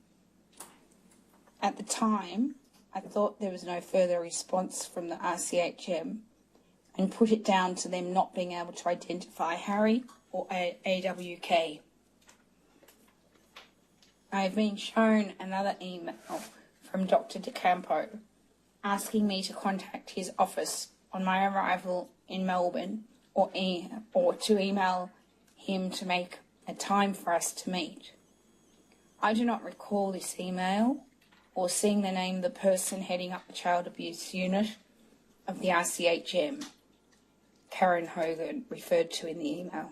At the time, I thought there was no further response from the RCHM and put it down to them not being able to identify Harry or AWK. I have been shown another email from Dr. DeCampo asking me to contact his office on my arrival in Melbourne or to email him to make a time for us to meet. I do not recall this email or seeing the name of the person heading up the child abuse unit of the RCHM, Karen Hogan, referred to in the email.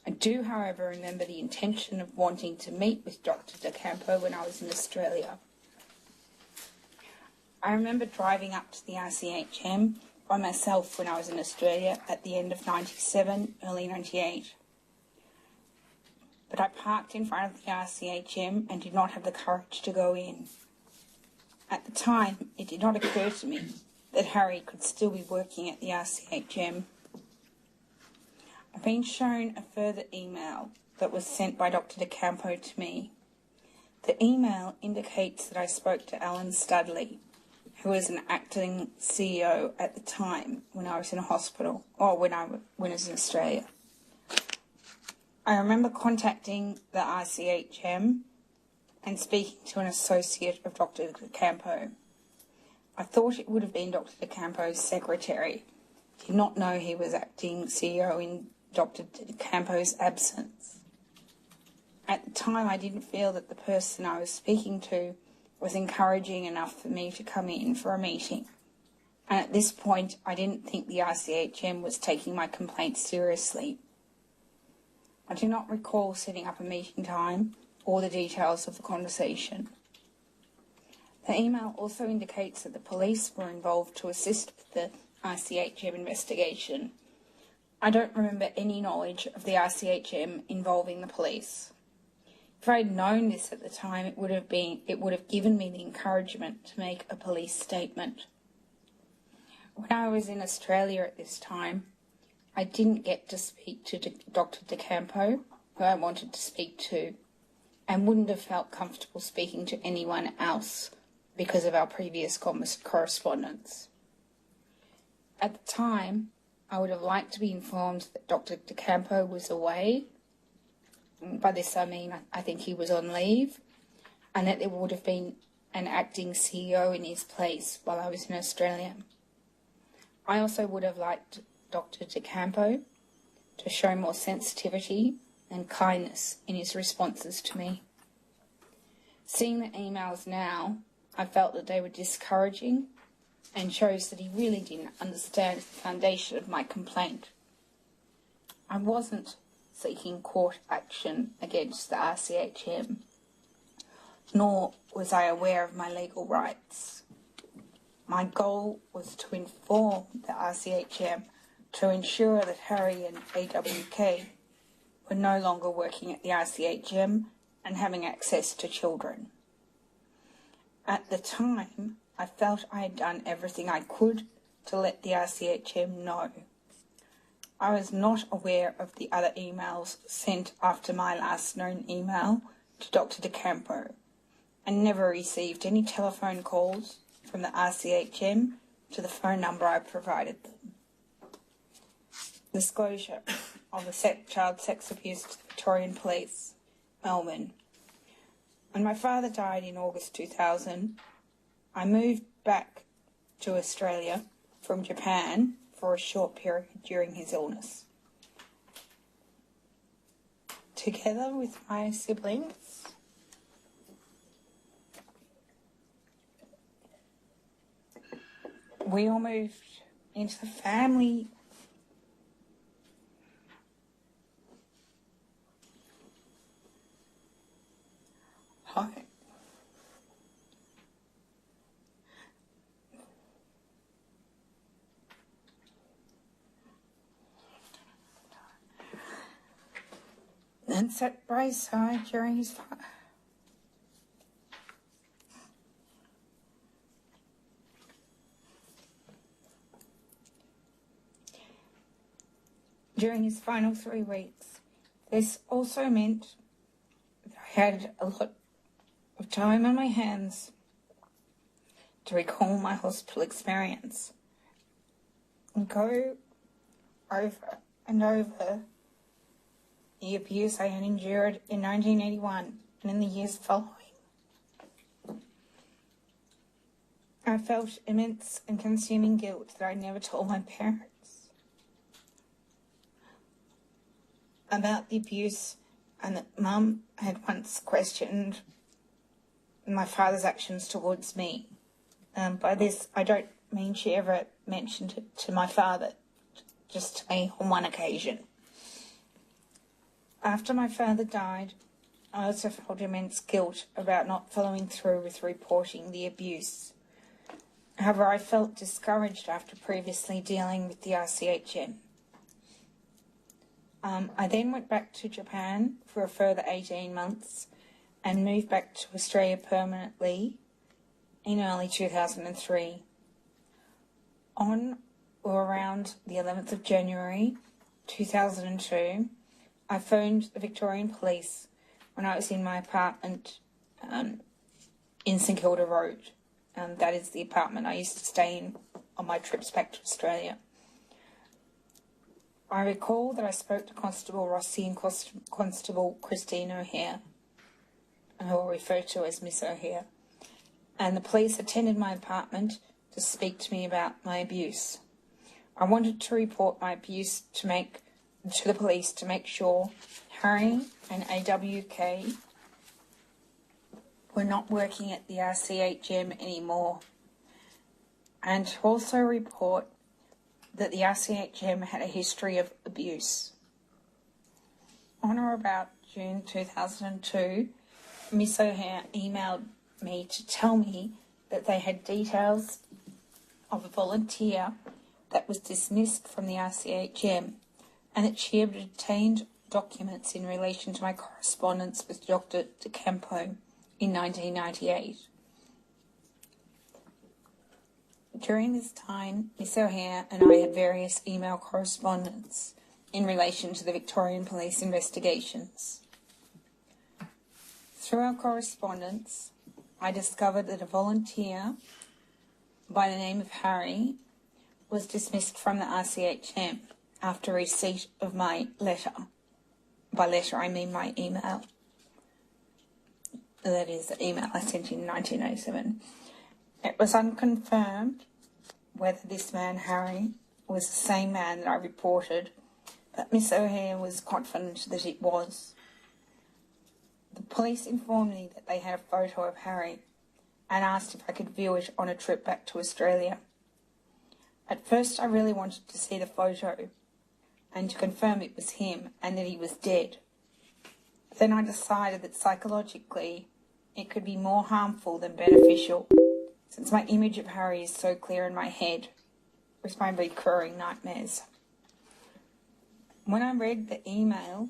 I do, however, remember the intention of wanting to meet with Dr. DeCampo when I was in Australia. I remember driving up to the RCHM by myself when I was in Australia at the end of 97, early 98. But I parked in front of the RCHM and did not have the courage to go in. At the time, it did not occur to me that Harry could still be working at the RCHM. I've been shown a further email that was sent by Dr. DeCampo to me. The email indicates that I spoke to Alan Studley, who was an acting CEO at the time when I was in a hospital, or when I was in Australia. I remember contacting the RCHM and speaking to an associate of Dr. DeCampo. I thought it would have been Dr. DeCampo's secretary. Did not know he was acting CEO in Dr. DeCampo's absence. At the time, I didn't feel that the person I was speaking to was encouraging enough for me to come in for a meeting. And at this point, I didn't think the RCHM was taking my complaint seriously. I do not recall setting up a meeting time or the details of the conversation. The email also indicates that the police were involved to assist with the RCHM investigation. I don't remember any knowledge of the RCHM involving the police. If I had known this at the time, it would have given me the encouragement to make a police statement. When I was in Australia at this time, I didn't get to speak to Dr. DeCampo, who I wanted to speak to, and wouldn't have felt comfortable speaking to anyone else because of our previous correspondence. At the time, I would have liked to be informed that Dr. DeCampo was away. By this I mean I think he was on leave, and that there would have been an acting CEO in his place while I was in Australia. I also would have liked Dr. DeCampo to show more sensitivity and kindness in his responses to me. Seeing the emails now, I felt that they were discouraging and shows that he really didn't understand the foundation of my complaint. I wasn't seeking court action against the RCHM, nor was I aware of my legal rights. My goal was to inform the RCHM to ensure that Harry and AWK were no longer working at the RCHM and having access to children. At the time, I felt I had done everything I could to let the RCHM know. I was not aware of the other emails sent after my last known email to Dr. DeCampo, and never received any telephone calls from the RCHM to the phone number I provided them. Disclosure of a child sex abuse to the Victorian Police, Melbourne. When my father died in August 2000, I moved back to Australia from Japan for a short period during his illness. Together with my siblings, we all moved into the family home. And sat by his side during his final 3 weeks. This also meant that I had a lot of time on my hands to recall my hospital experience and go over and over the abuse I had endured in 1981 and in the years following. I felt immense and consuming guilt that I never told my parents about the abuse, and that Mum had once questioned my father's actions towards me. By this, I don't mean she ever mentioned it to my father, just to me on one occasion. After my father died, I also felt immense guilt about not following through with reporting the abuse. However, I felt discouraged after previously dealing with the RCHM. I then went back to Japan for a further 18 months and moved back to Australia permanently in early 2003. On or around the 11th of January 2002, I phoned the Victorian Police when I was in my apartment in St Kilda Road. That is the apartment I used to stay in on my trips back to Australia. I recall that I spoke to Constable Rossi and Constable Christine O'Hare, who I'll refer to as Miss O'Hare, and the police attended my apartment to speak to me about my abuse. I wanted to report my abuse to the police to make sure Harry and AWK were not working at the RCHM anymore, and to also report that the RCHM had a history of abuse. On or about June 2002, Miss O'Hare emailed me to tell me that they had details of a volunteer that was dismissed from the RCHM, and that she had obtained documents in relation to my correspondence with Dr. DeCampo in 1998. During this time, Miss O'Hare and I had various email correspondence in relation to the Victorian Police investigations. Through our correspondence, I discovered that a volunteer by the name of Harry was dismissed from the RCHM after receipt of my letter. By letter, I mean my email. That is the email I sent in 1987. It was unconfirmed whether this man, Harry, was the same man that I reported, but Miss O'Hare was confident that it was. The police informed me that they had a photo of Harry and asked if I could view it on a trip back to Australia. At first, I really wanted to see the photo and to confirm it was him and that he was dead. Then I decided that psychologically it could be more harmful than beneficial, since my image of Harry is so clear in my head with my recurring nightmares. When I read the email,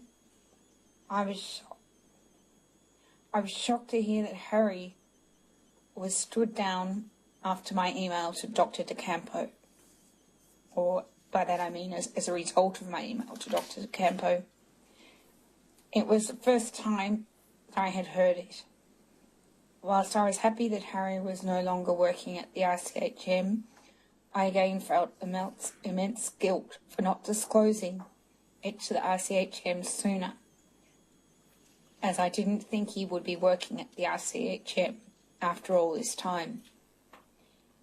I was shocked to hear that Harry was stood down after my email to Dr. DeCampo, or by that I mean as a result of my email to Dr. DeCampo. It was the first time I had heard it. Whilst I was happy that Harry was no longer working at the ICHM, I again felt immense guilt for not disclosing it to the ICHM sooner, as I didn't think he would be working at the ICHM after all this time.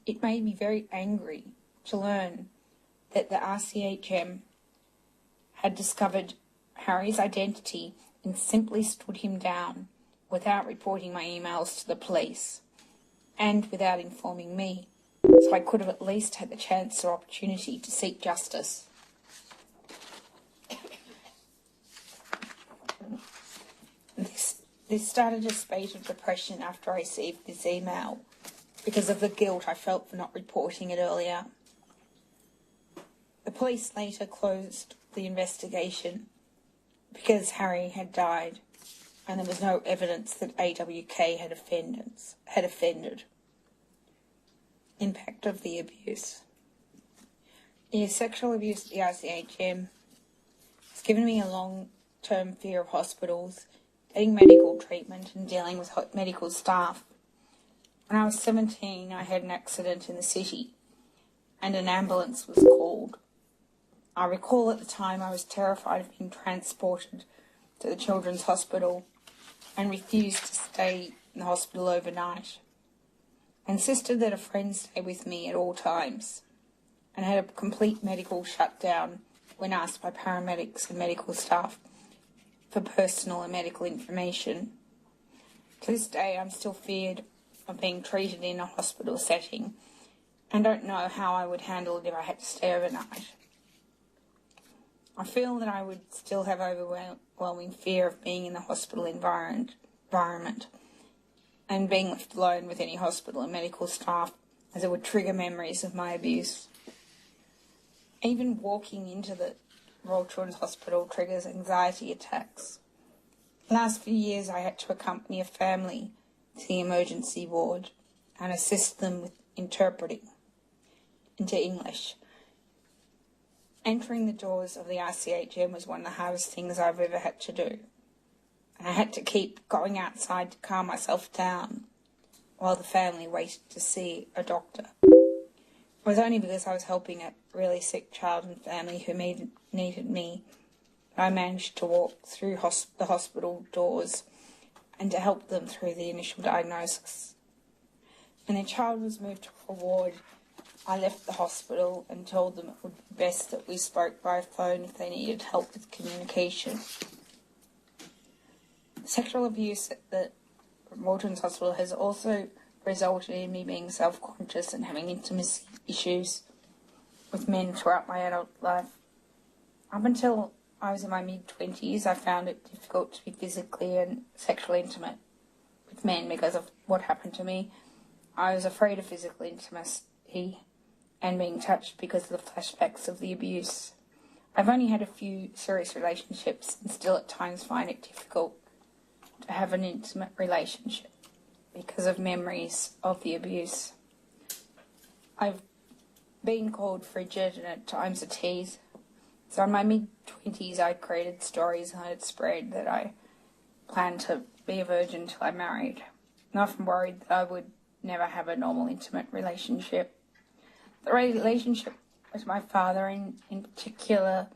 It made me very angry to learn that the RCHM had discovered Harry's identity and simply stood him down without reporting my emails to the police and without informing me, so I could have at least had the chance or opportunity to seek justice. This started a spate of depression after I received this email because of the guilt I felt for not reporting it earlier. The police later closed the investigation because Harry had died and there was no evidence that AWK had offended. Impact of the abuse. The sexual abuse at the ICHM has given me a long-term fear of hospitals, getting medical treatment and dealing with medical staff. When I was 17, I had an accident in the city and an ambulance was called. I recall at the time I was terrified of being transported to the Children's Hospital and refused to stay in the hospital overnight. I insisted that a friend stay with me at all times and had a complete medical shutdown when asked by paramedics and medical staff for personal and medical information. To this day, I'm still feared of being treated in a hospital setting and don't know how I would handle it if I had to stay overnight. I feel that I would still have overwhelming fear of being in the hospital environment and being left alone with any hospital and medical staff, as it would trigger memories of my abuse. Even walking into the Royal Children's Hospital triggers anxiety attacks. The last few years I had to accompany a family to the emergency ward and assist them with interpreting into English. Entering the doors of the RCHM was one of the hardest things I've ever had to do. And I had to keep going outside to calm myself down while the family waited to see a doctor. It was only because I was helping a really sick child and family who needed me that I managed to walk through the hospital doors and to help them through the initial diagnosis. When the child was moved to a ward, I left the hospital and told them it would be best that we spoke by phone if they needed help with communication. Sexual abuse at the Children's Hospital has also resulted in me being self-conscious and having intimacy issues with men throughout my adult life. Up until I was in my mid-20s, I found it difficult to be physically and sexually intimate with men because of what happened to me. I was afraid of physical intimacy and being touched because of the flashbacks of the abuse. I've only had a few serious relationships and still at times find it difficult to have an intimate relationship because of memories of the abuse. I've been called frigid and at times a tease. So in my mid-20s I created stories and let it spread that I planned to be a virgin until I married. And I often worried that I would never have a normal intimate relationship. The relationship with my father, in particular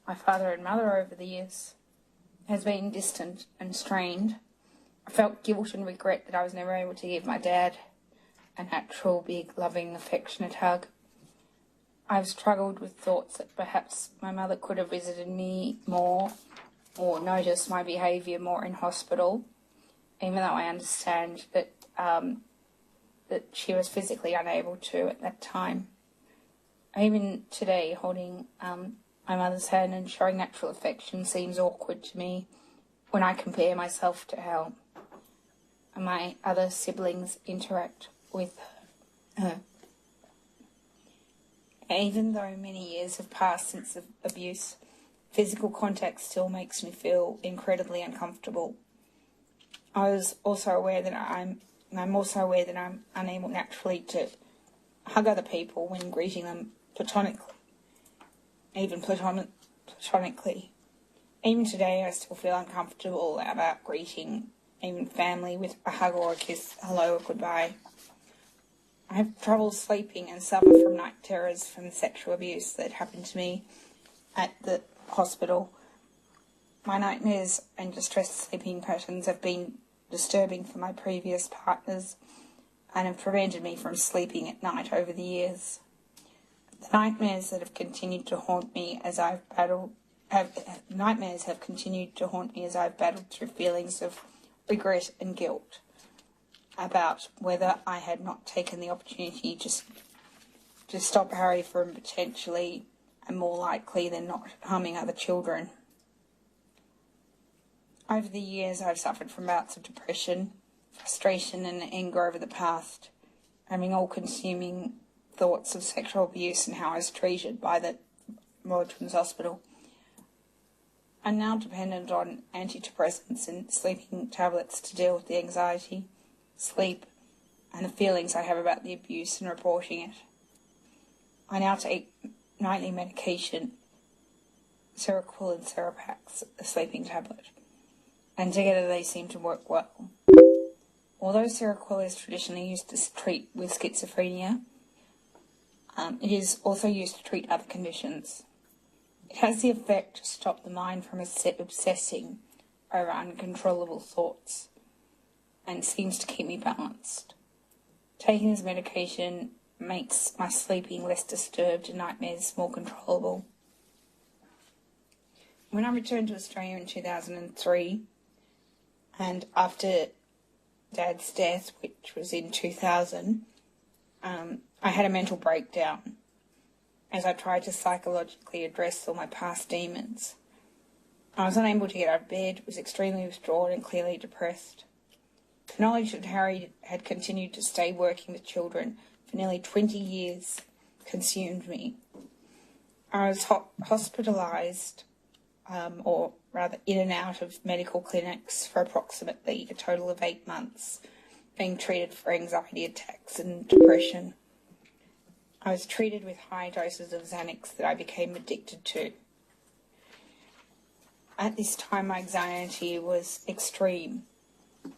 my father and mother over the years, has been distant and strained. I felt guilt and regret that I was never able to give my dad a natural, big, loving, affectionate hug. I've struggled with thoughts that perhaps my mother could have visited me more or noticed my behaviour more in hospital, even though I understand that that she was physically unable to at that time. Even today, holding my mother's hand and showing natural affection seems awkward to me when I compare myself to how my other siblings interact with her. Even though many years have passed since the abuse, physical contact still makes me feel incredibly uncomfortable. I was also aware that I'm and I'm also aware that I'm unable naturally to hug other people when greeting them platonically, even platonically. Even today, I still feel uncomfortable about greeting even family with a hug or a kiss, hello or goodbye. I have trouble sleeping and suffer from night terrors from sexual abuse that happened to me at the hospital. My nightmares and distressed sleeping patterns have been disturbing for my previous partners and have prevented me from sleeping at night over the years. The nightmares that have continued to haunt me as I've battled nightmares have continued to haunt me as I've battled through feelings of regret and guilt about whether I had not taken the opportunity to stop Harry from potentially and more likely than not harming other children. Over the years, I've suffered from bouts of depression, frustration and anger over the past, having all-consuming thoughts of sexual abuse and how I was treated by the Royal Children's Hospital. I'm now dependent on antidepressants and sleeping tablets to deal with the anxiety, sleep, and the feelings I have about the abuse and reporting it. I now take nightly medication, Seroquel and Seropax, a sleeping tablet, and together they seem to work well. Although Seroquel is traditionally used to treat with schizophrenia, it is also used to treat other conditions. It has the effect to stop the mind from obsessing over uncontrollable thoughts and seems to keep me balanced. Taking this medication makes my sleeping less disturbed and nightmares more controllable. When I returned to Australia in 2003, and after Dad's death, which was in 2000, I had a mental breakdown as I tried to psychologically address all my past demons. I was unable to get out of bed, was extremely withdrawn and clearly depressed. The knowledge that Harry had continued to stay working with children for nearly 20 years consumed me. I was hospitalised, or rather in and out of medical clinics for approximately a total of 8 months, being treated for anxiety attacks and depression. I was treated with high doses of Xanax that I became addicted to. At this time, my anxiety was extreme,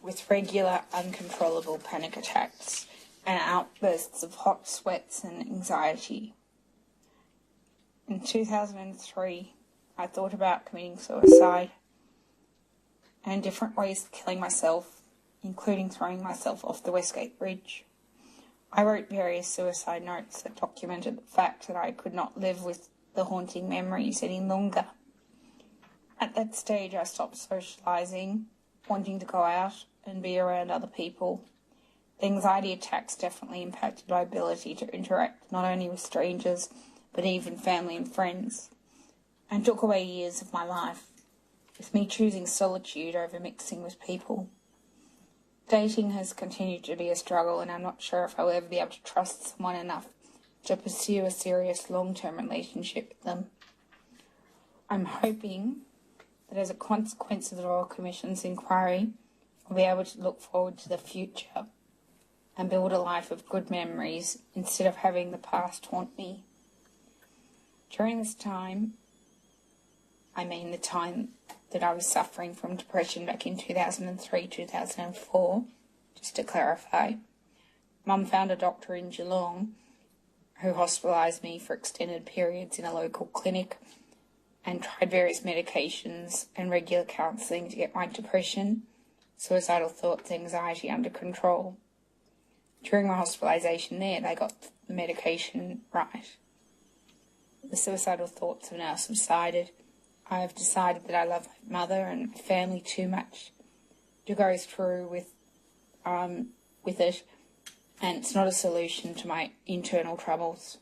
with regular, uncontrollable panic attacks and outbursts of hot sweats and anxiety. In 2003, I thought about committing suicide and different ways of killing myself, including throwing myself off the Westgate Bridge. I wrote various suicide notes that documented the fact that I could not live with the haunting memories any longer. At that stage, I stopped socialising, wanting to go out and be around other people. The anxiety attacks definitely impacted my ability to interact not only with strangers, but even family and friends, and took away years of my life, with me choosing solitude over mixing with people. Dating has continued to be a struggle, and I'm not sure if I'll ever be able to trust someone enough to pursue a serious long-term relationship with them. I'm hoping that as a consequence of the Royal Commission's inquiry, I'll be able to look forward to the future and build a life of good memories instead of having the past haunt me. During this time, I mean the time that I was suffering from depression back in 2003, 2004, just to clarify, Mum found a doctor in Geelong who hospitalised me for extended periods in a local clinic and tried various medications and regular counselling to get my depression, suicidal thoughts, anxiety under control. During my hospitalisation there, they got the medication right. The suicidal thoughts have now subsided. I have decided that I love my mother and my family too much to go through with it, and it's not a solution to my internal troubles.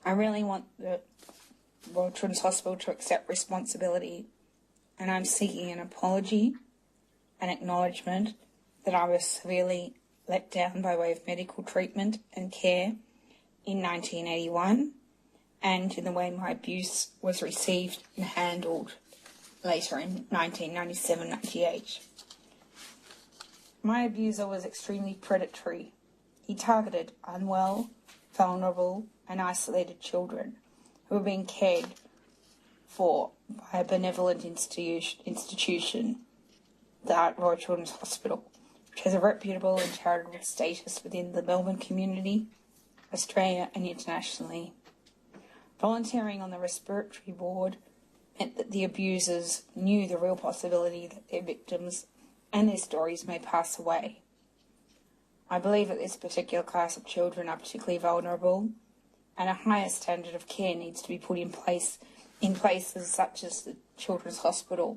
I really want the Royal Children's Hospital to accept responsibility, and I'm seeking an apology and acknowledgement that I was severely let down by way of medical treatment and care in 1981, and in the way my abuse was received and handled later in 1997-98. My abuser was extremely predatory. He targeted unwell, vulnerable and isolated children who were being cared for by a benevolent institution, the Royal Children's Hospital, which has a reputable and charitable status within the Melbourne community, Australia and internationally. Volunteering on the respiratory ward meant that the abusers knew the real possibility that their victims and their stories may pass away. I believe that this particular class of children are particularly vulnerable, and a higher standard of care needs to be put in place in places such as the Children's Hospital,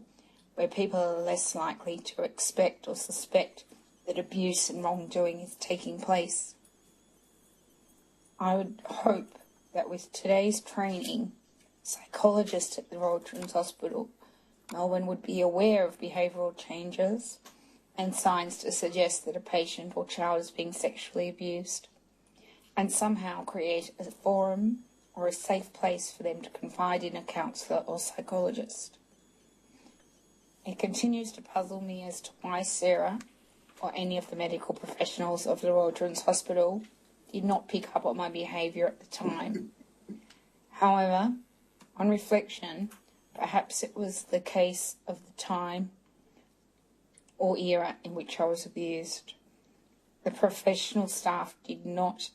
where people are less likely to expect or suspect that abuse and wrongdoing is taking place. I would hope that with today's training, psychologists at the Royal Children's Hospital, Melbourne would be aware of behavioural changes and signs to suggest that a patient or child is being sexually abused, and somehow create a forum or a safe place for them to confide in a counsellor or psychologist. It continues to puzzle me as to why Sarah or any of the medical professionals of the Royal Children's Hospital did not pick up on my behaviour at the time. However, on reflection, perhaps it was the case of the time or era in which I was abused. The professional staff did not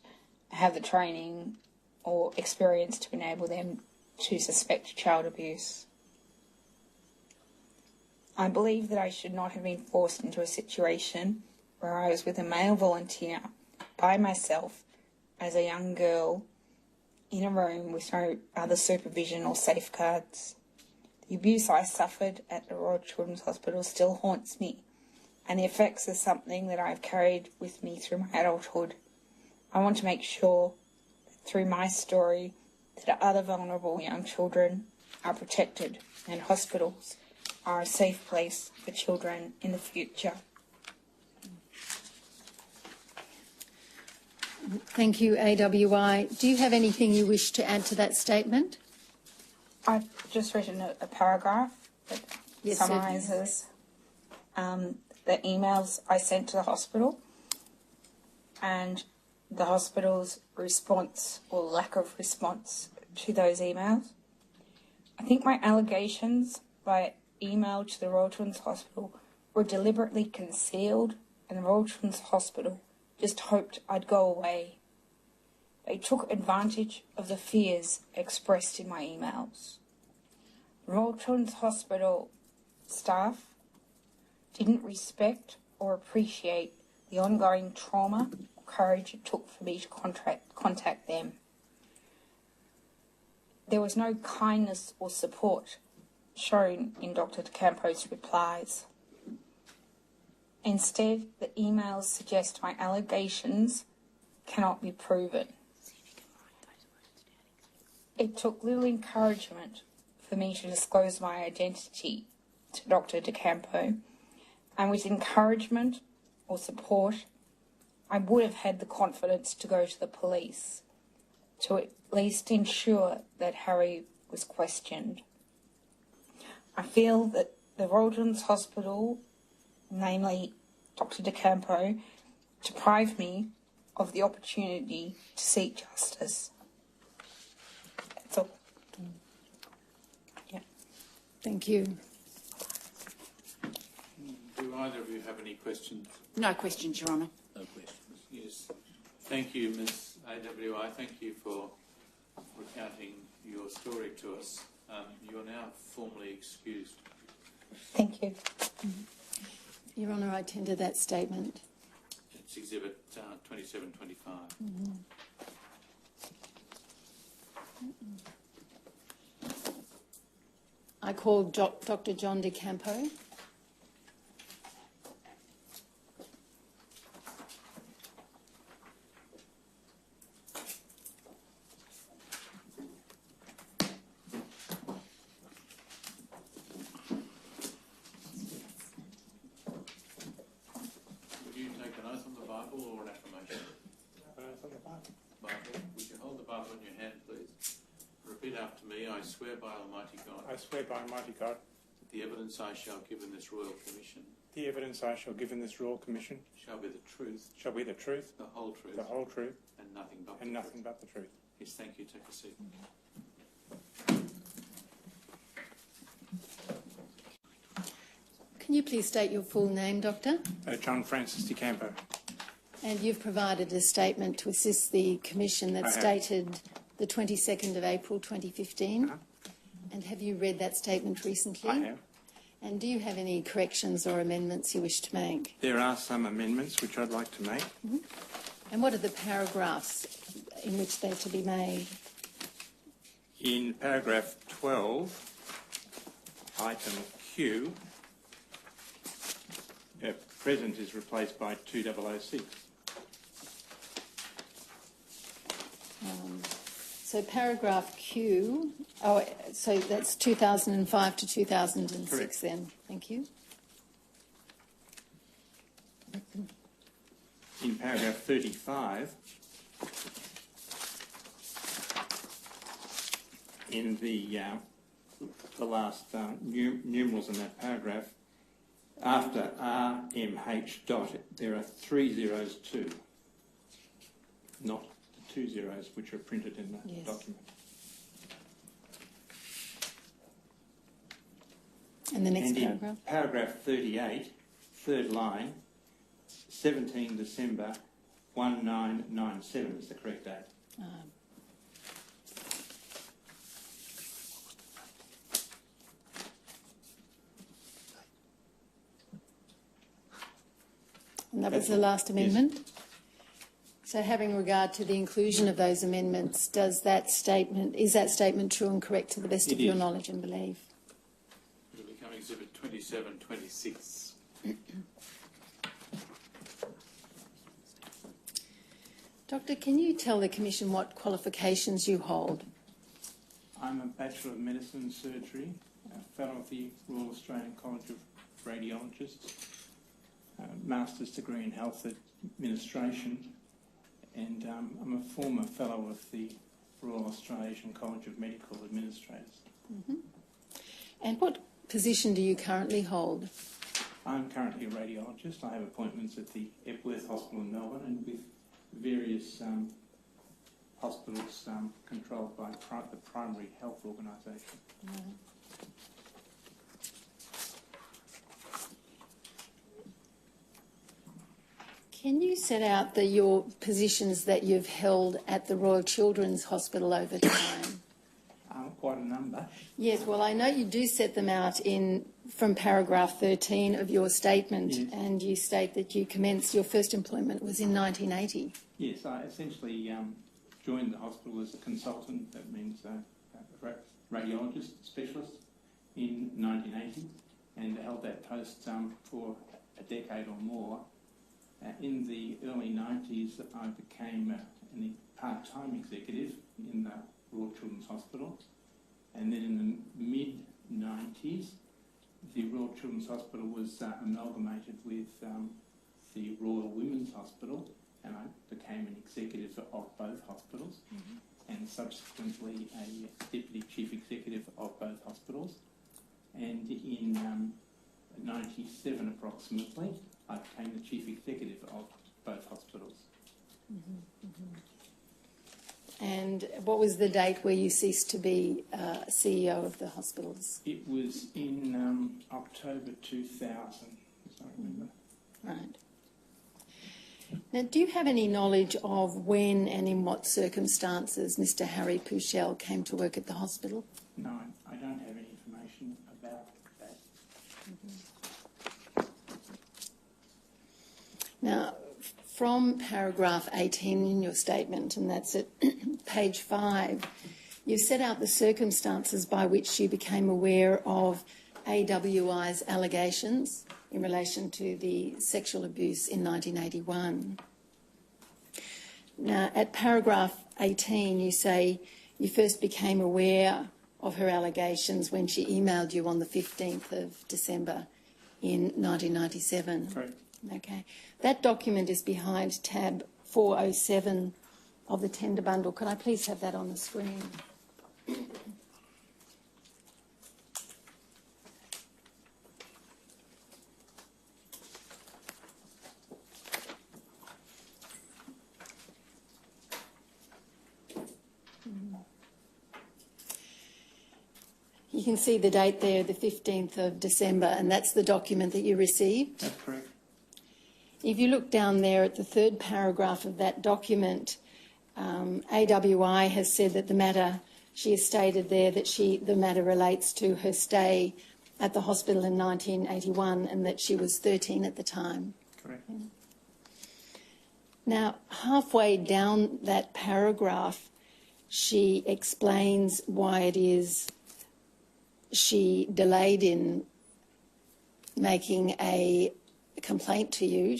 have the training or experience to enable them to suspect child abuse. I believe that I should not have been forced into a situation where I was with a male volunteer by myself as a young girl in a room with no other supervision or safeguards. The abuse I suffered at the Royal Children's Hospital still haunts me, and the effects are something that I've carried with me through my adulthood. I want to make sure that through my story that other vulnerable young children are protected and hospitals are a safe place for children in the future. Thank you, AWI. Do you have anything you wish to add to that statement? I've just written a paragraph that Yes, summarises the emails I sent to the hospital and the hospital's response or lack of response to those emails. I think my allegations by email to the Royal Children's Hospital were deliberately concealed, and the Royal Children's Hospital just hoped I'd go away. They took advantage of the fears expressed in my emails. The Royal Children's Hospital staff didn't respect or appreciate the ongoing trauma or courage it took for me to contact them. There was no kindness or support shown in Dr. DeCampo's replies. Instead, the emails suggest my allegations cannot be proven. It took little encouragement for me to disclose my identity to Dr. DeCampo, and with encouragement or support, I would have had the confidence to go to the police to at least ensure that Harry was questioned. I feel that the Royal Children's Hospital, namely Dr. DeCampo, deprived me of the opportunity to seek justice. That's all. Yeah. Thank you. Do either of you have any questions? No questions, Your Honour. No questions. Yes. Thank you, Ms. AWI. Thank you for recounting your story to us. You are now formally excused. Thank you. Your Honour, I tender that statement. It's Exhibit 2725. I call Dr. John DeCampo. Would you take an oath on the Bible or an affirmation? Bible. Would you hold the Bible in your hand, please? Repeat after me. I swear by Almighty God I swear by Almighty God that the evidence I shall give in this Royal Commission The evidence I shall give in this Royal Commission shall be the truth, shall be the truth, the whole truth, the whole truth, and nothing but and the nothing truth. but the truth. Yes, thank you. Take a seat. Can you please state your full name, Doctor? John Francis DeCampo. And you've provided a statement to assist the Commission that's I have. dated the 22nd of April 2015. And have you read that statement recently? I have. And do you have any corrections or amendments you wish to make? There are some amendments which I'd like to make. And what are the paragraphs in which they're to be made? In paragraph 12, item Q, present is replaced by 2006. So paragraph Q, so that's 2005 to 2006 Correct. then. Thank you. In paragraph 35, in the last numerals in that paragraph, after RMH dot, there are 3 zeros too, not the 2 zeros which are printed in the Yes. document. And the next And paragraph? in paragraph 38, third line, 17 December 1997 is the correct date. And that was That's the all. last Yes. amendment? So having regard to the inclusion of those amendments, is that statement true and correct to the best It of your is. knowledge and belief? It will become Exhibit 2726. Doctor, can you tell the Commission what qualifications you hold? I'm a Bachelor of Medicine Surgery, a Fellow of the Royal Australian College of Radiologists, a Master's degree in Health Administration, and I'm a former Fellow of the Royal Australian College of Medical Administrators. And what position do you currently hold? I'm currently a radiologist. I have appointments at the Epworth Hospital in Melbourne and with various hospitals controlled by the Primary Health Organisation. Can you set out your positions that you've held at the Royal Children's Hospital over time? Quite a number. Yes, well, I know you do set them out from paragraph 13 of your statement, Yes. and you state that you commenced, your first employment was in 1980. Yes, I essentially joined the hospital as a consultant, that means a radiologist specialist, in 1980, and held that post for a decade or more. In the early 90s, I became a part-time executive in the Royal Children's Hospital, and then in the mid-90s, the Royal Children's Hospital was amalgamated with the Royal Women's Hospital, and I became an executive of both hospitals, and subsequently a deputy chief executive of both hospitals. And in 97 approximately, I became the chief executive of both hospitals. And what was the date where you ceased to be CEO of the hospitals? It was in October 2000, as I remember. Right. Now, do you have any knowledge of when and in what circumstances Mr. Harry Pouchel came to work at the hospital? No, I don't have any information about that. Now, from paragraph 18 in your statement, and that's at page 5, you've set out the circumstances by which you became aware of AWI's allegations in relation to the sexual abuse in 1981. Now, at paragraph 18, you say you first became aware of her allegations when she emailed you on the 15th of December in 1997. Correct. Okay. That document is behind tab 407 of the tender bundle. Could I please have that on the screen? You can see the date there, the 15th of December, and that's the document that you received. That's correct. If you look down there at the third paragraph of that document, AWI has said that the matter, she has stated there that the matter relates to her stay at the hospital in 1981 and that she was 13 at the time. Correct. Now, halfway down that paragraph, she explains why it is she delayed in making a complaint to you.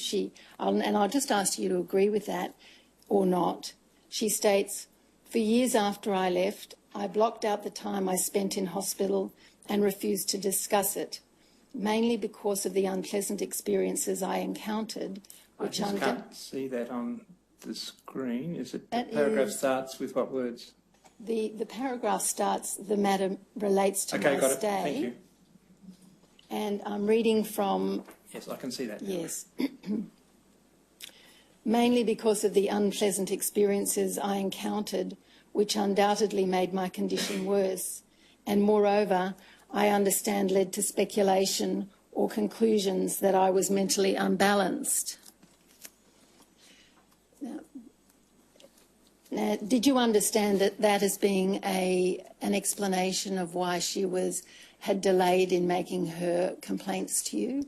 And I'll just ask you to agree with that or not. She states, "For years after I left, I blocked out the time I spent in hospital and refused to discuss it, mainly because of the unpleasant experiences I encountered." I Which just can't see that on the screen. Is it the That paragraph is- starts with what words? The paragraph starts, "The matter relates to Okay, my got it. stay." Thank you. And I'm reading from, Yes, I can see that now. yes, "Mainly because of the unpleasant experiences I encountered, which undoubtedly made my condition worse, and moreover, I understand led to speculation or conclusions that I was mentally unbalanced." Now, did you understand that as being an explanation of why she had delayed in making her complaints to you?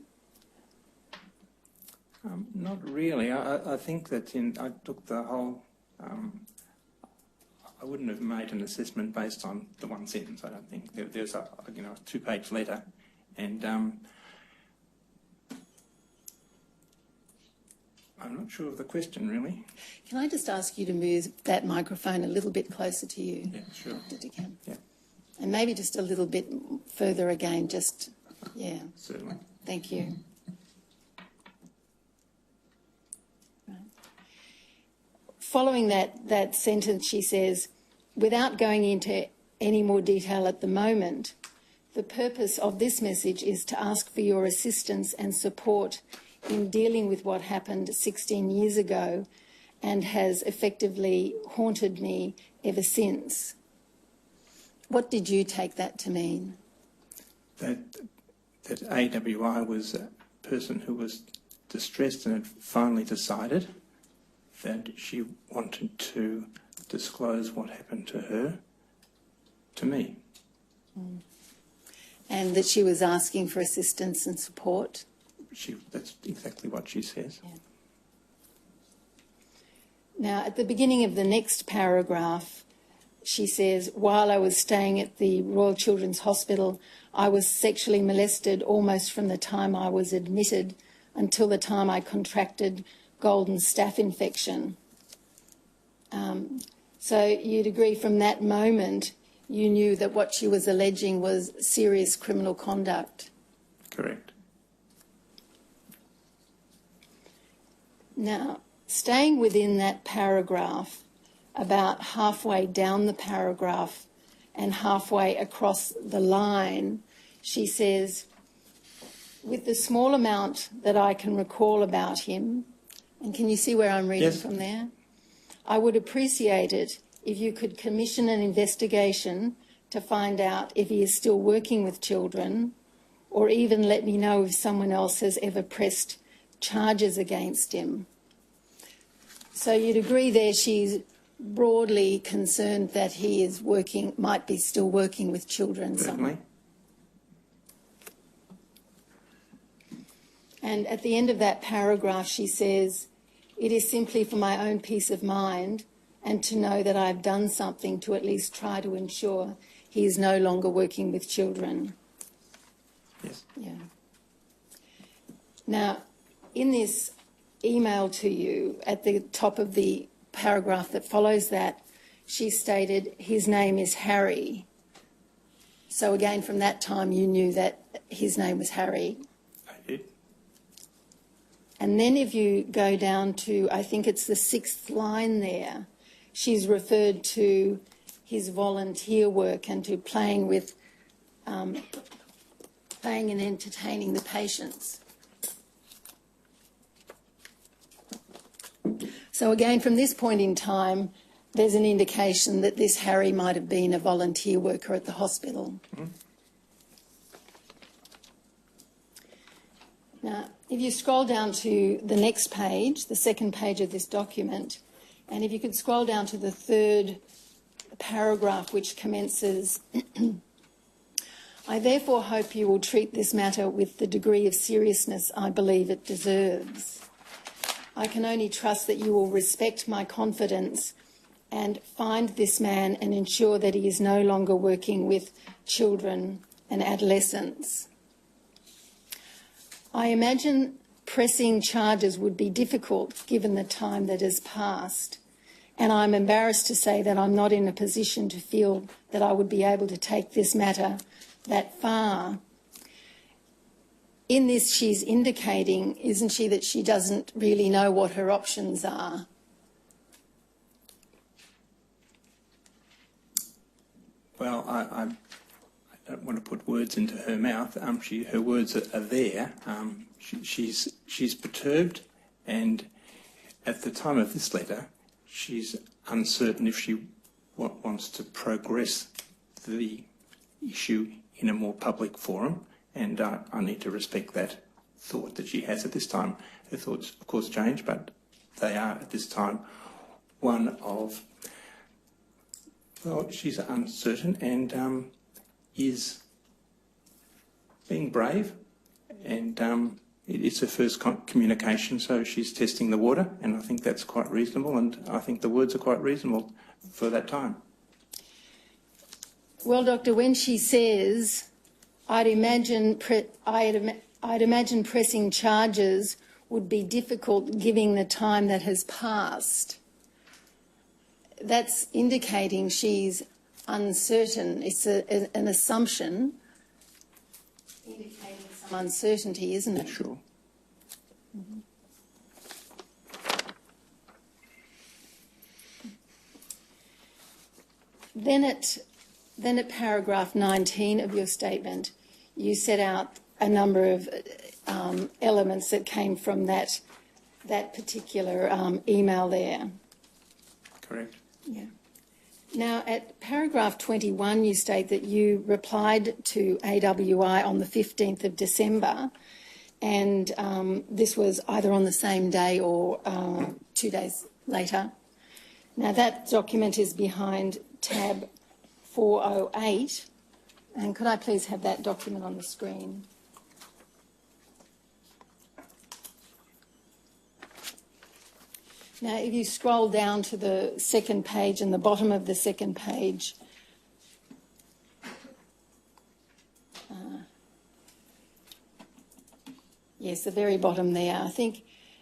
Not really. I think that I took the whole. I wouldn't have made an assessment based on the one sentence. I don't think there's a two-page letter, and I'm not sure of the question really. Can I just ask you to move that microphone a little bit closer to you? Yeah, sure. Did you can? Yeah, And maybe just a little bit further again, just, yeah, certainly. thank you. Right. Following that sentence, she says, "Without going into any more detail at the moment, the purpose of this message is to ask for your assistance and support in dealing with what happened 16 years ago and has effectively haunted me ever since." What did you take that to mean? That AWI was a person who was distressed and had finally decided that she wanted to disclose what happened to her to me. And that she was asking for assistance and support? That's exactly what she says. Yeah. Now, at the beginning of the next paragraph, she says, "While I was staying at the Royal Children's Hospital, I was sexually molested almost from the time I was admitted until the time I contracted golden staph infection." So you'd agree from that moment you knew that what she was alleging was serious criminal conduct? Correct. Now, staying within that paragraph, about halfway down the paragraph and halfway across the line, she says, "With the small amount that I can recall about him," and can you see where I'm reading Yes. from there? "I would appreciate it if you could commission an investigation to find out if he is still working with children, or even let me know if someone else has ever pressed charges against him." So you'd agree there she's broadly concerned that he is might be still working with children somewhere. Certainly. And at the end of that paragraph she says, "It is simply for my own peace of mind and to know that I've done something to at least try to ensure he is no longer working with children." Yes. Yeah. Now, in this email to you, at the top of the paragraph that follows that, she stated, "His name is Harry." So again, from that time, you knew that his name was Harry. I did. And then if you go down to, I think it's the 6th line there, she's referred to his volunteer work and to playing and entertaining the patients. So again, from this point in time, there's an indication that this Harry might have been a volunteer worker at the hospital. Now, if you scroll down to the next page, the second page of this document, and if you could scroll down to the third paragraph, which commences, I therefore hope you will treat this matter with the degree of seriousness I believe it deserves. I can only trust that you will respect my confidence and find this man and ensure that he is no longer working with children and adolescents. I imagine pressing charges would be difficult given the time that has passed, and I'm embarrassed to say that I'm not in a position to feel that I would be able to take this matter that far. In this, she's indicating, isn't she, that she doesn't really know what her options are. Well, I don't want to put words into her mouth. Her words are there. She's perturbed, and at the time of this letter, she's uncertain if she wants to progress the issue in a more public forum, and I need to respect that thought that she has at this time. Her thoughts, of course, change, but they are at this time one of, well, she's uncertain and is being brave, and it's her first communication, so she's testing the water, and I think that's quite reasonable, and I think the words are quite reasonable for that time. Well, Doctor, when she says, I'd imagine pressing charges would be difficult given the time that has passed, that's indicating she's uncertain. It's an assumption indicating some uncertainty, isn't it? Sure. Mm-hmm. Then at paragraph 19 of your statement, you set out a number of elements that came from that particular email there. Correct. Yeah. Now, at paragraph 21, you state that you replied to AWI on the 15th of December, and this was either on the same day or 2 days later. Now, that document is behind tab 408, and could I please have that document on the screen? Now, if you scroll down to the second page and the bottom of the second page, yes, the very bottom there, I think.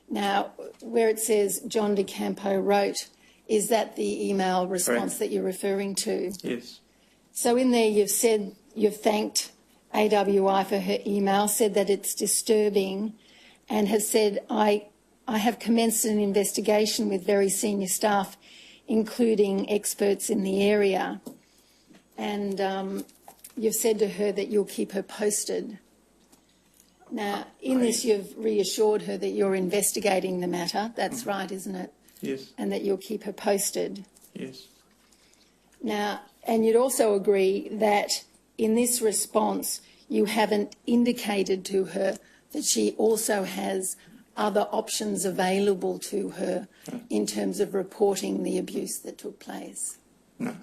Now, where it says John DeCampo wrote, is that the email response Correct. that you're referring to? Yes. So in there you've thanked AWI for her email, said that it's disturbing, and has said, I have commenced an investigation with very senior staff, including experts in the area. And you've said to her that you'll keep her posted. Now, in this, you've reassured her that you're investigating the matter. That's right, isn't it? Yes. And that you'll keep her posted. Yes. Now, and you'd also agree that in this response, you haven't indicated to her that she also has other options available to her in terms of reporting the abuse that took place. No.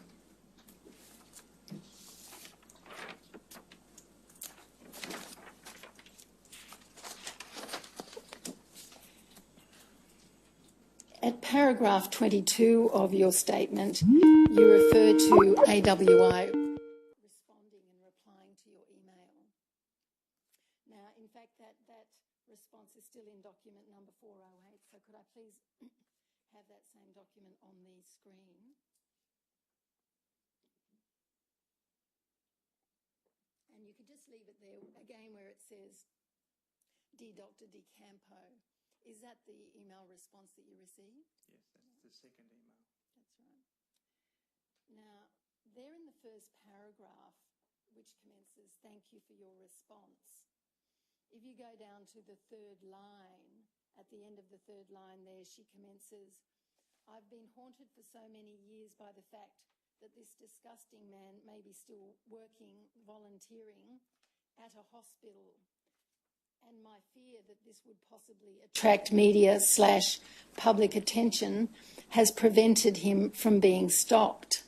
At paragraph 22 of your statement, you refer to AWI responding and replying to your email. Now, in fact, that response is still in document number 408, so could I please have that same document on the screen? And you could just leave it there, again, where it says, Dear Dr. DeCampo. Is that the email response that you received? Yes, that's the second email. That's right. Now, there in the first paragraph, which commences, thank you for your response, if you go down to the third line, at the end of the third line there, she commences, I've been haunted for so many years by the fact that this disgusting man may be still working, volunteering at a hospital, and my fear that this would possibly attract media/public attention has prevented him from being stopped.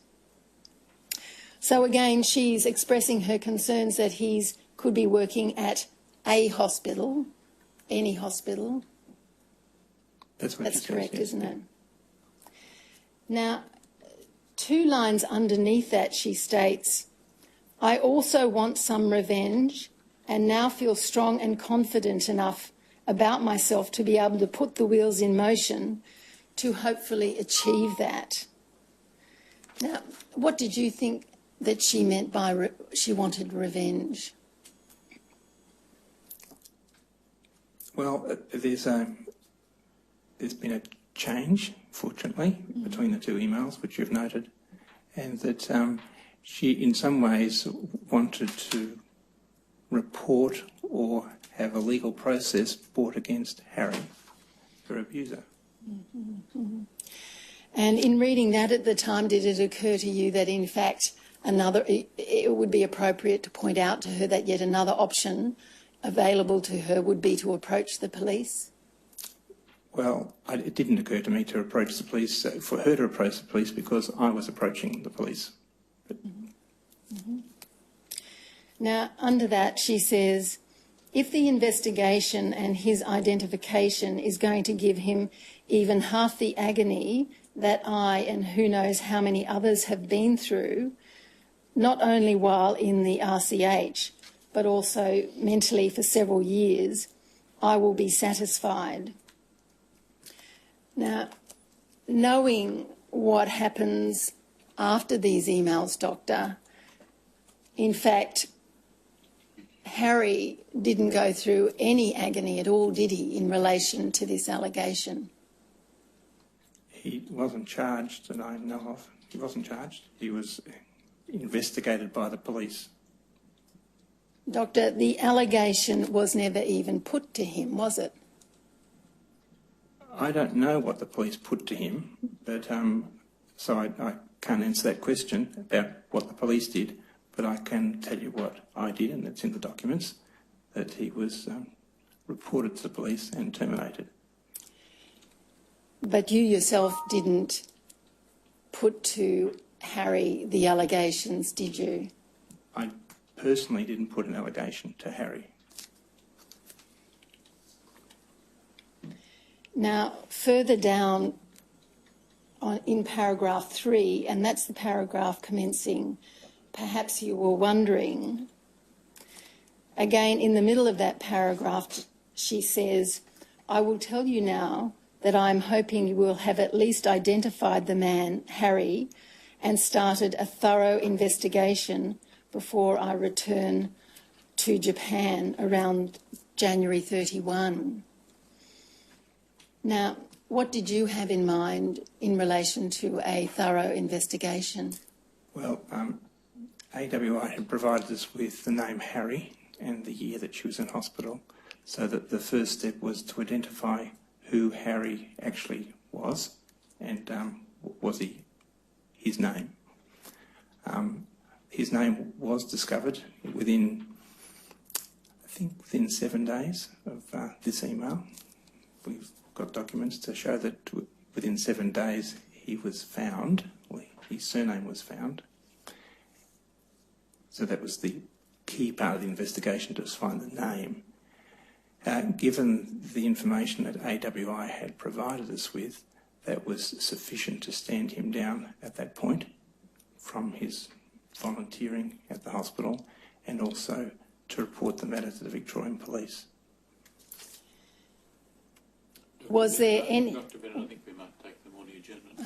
So again, she's expressing her concerns that he could be working at a hospital, any hospital. That's correct, isn't it? Now, 2 lines underneath that, she states, I also want some revenge and now feel strong and confident enough about myself to be able to put the wheels in motion to hopefully achieve that. Now, what did you think that she meant by she wanted revenge? Well, there's been a change, fortunately, between the 2 emails, which you've noted, and that she, in some ways, wanted to report or have a legal process brought against Harry, her abuser. And in reading that at the time, did it occur to you that, in fact, it would be appropriate to point out to her that yet another option available to her would be to approach the police? Well, it didn't occur to me to approach the police, for her to approach the police, because I was approaching the police. But... Now, under that, she says, if the investigation and his identification is going to give him even half the agony that I and who knows how many others have been through, not only while in the RCH, but also mentally for several years, I will be satisfied. Now, knowing what happens after these emails, Doctor, in fact, Harry didn't go through any agony at all, did he, in relation to this allegation? He wasn't charged that I know of. He wasn't charged. He was investigated by the police. Doctor, the allegation was never even put to him, was it? I don't know what the police put to him, but so I can't answer that question about what the police did, but I can tell you what I did, and it's in the documents, that he was reported to the police and terminated. But you yourself didn't put to Harry the allegations, did you? I personally didn't put an allegation to Harry. Now, further down in paragraph 3, and that's the paragraph commencing, perhaps you were wondering, again, in the middle of that paragraph, she says, I will tell you now that I'm hoping you will have at least identified the man, Harry, and started a thorough investigation before I return to Japan around January 31. Now, what did you have in mind in relation to a thorough investigation? Well, AWI had provided us with the name Harry and the year that she was in hospital, so that the first step was to identify who Harry actually was and was he his name. His name was discovered within 7 days of this email. We've got documents to show that within 7 days he was found, or his surname was found. So that was the key part of the investigation, to find the name. Given the information that AWI had provided us with, that was sufficient to stand him down at that point from his volunteering at the hospital, and also to report the matter to the Victorian Police. Was there any... Dr. Bennett, I think we might take the morning adjournment.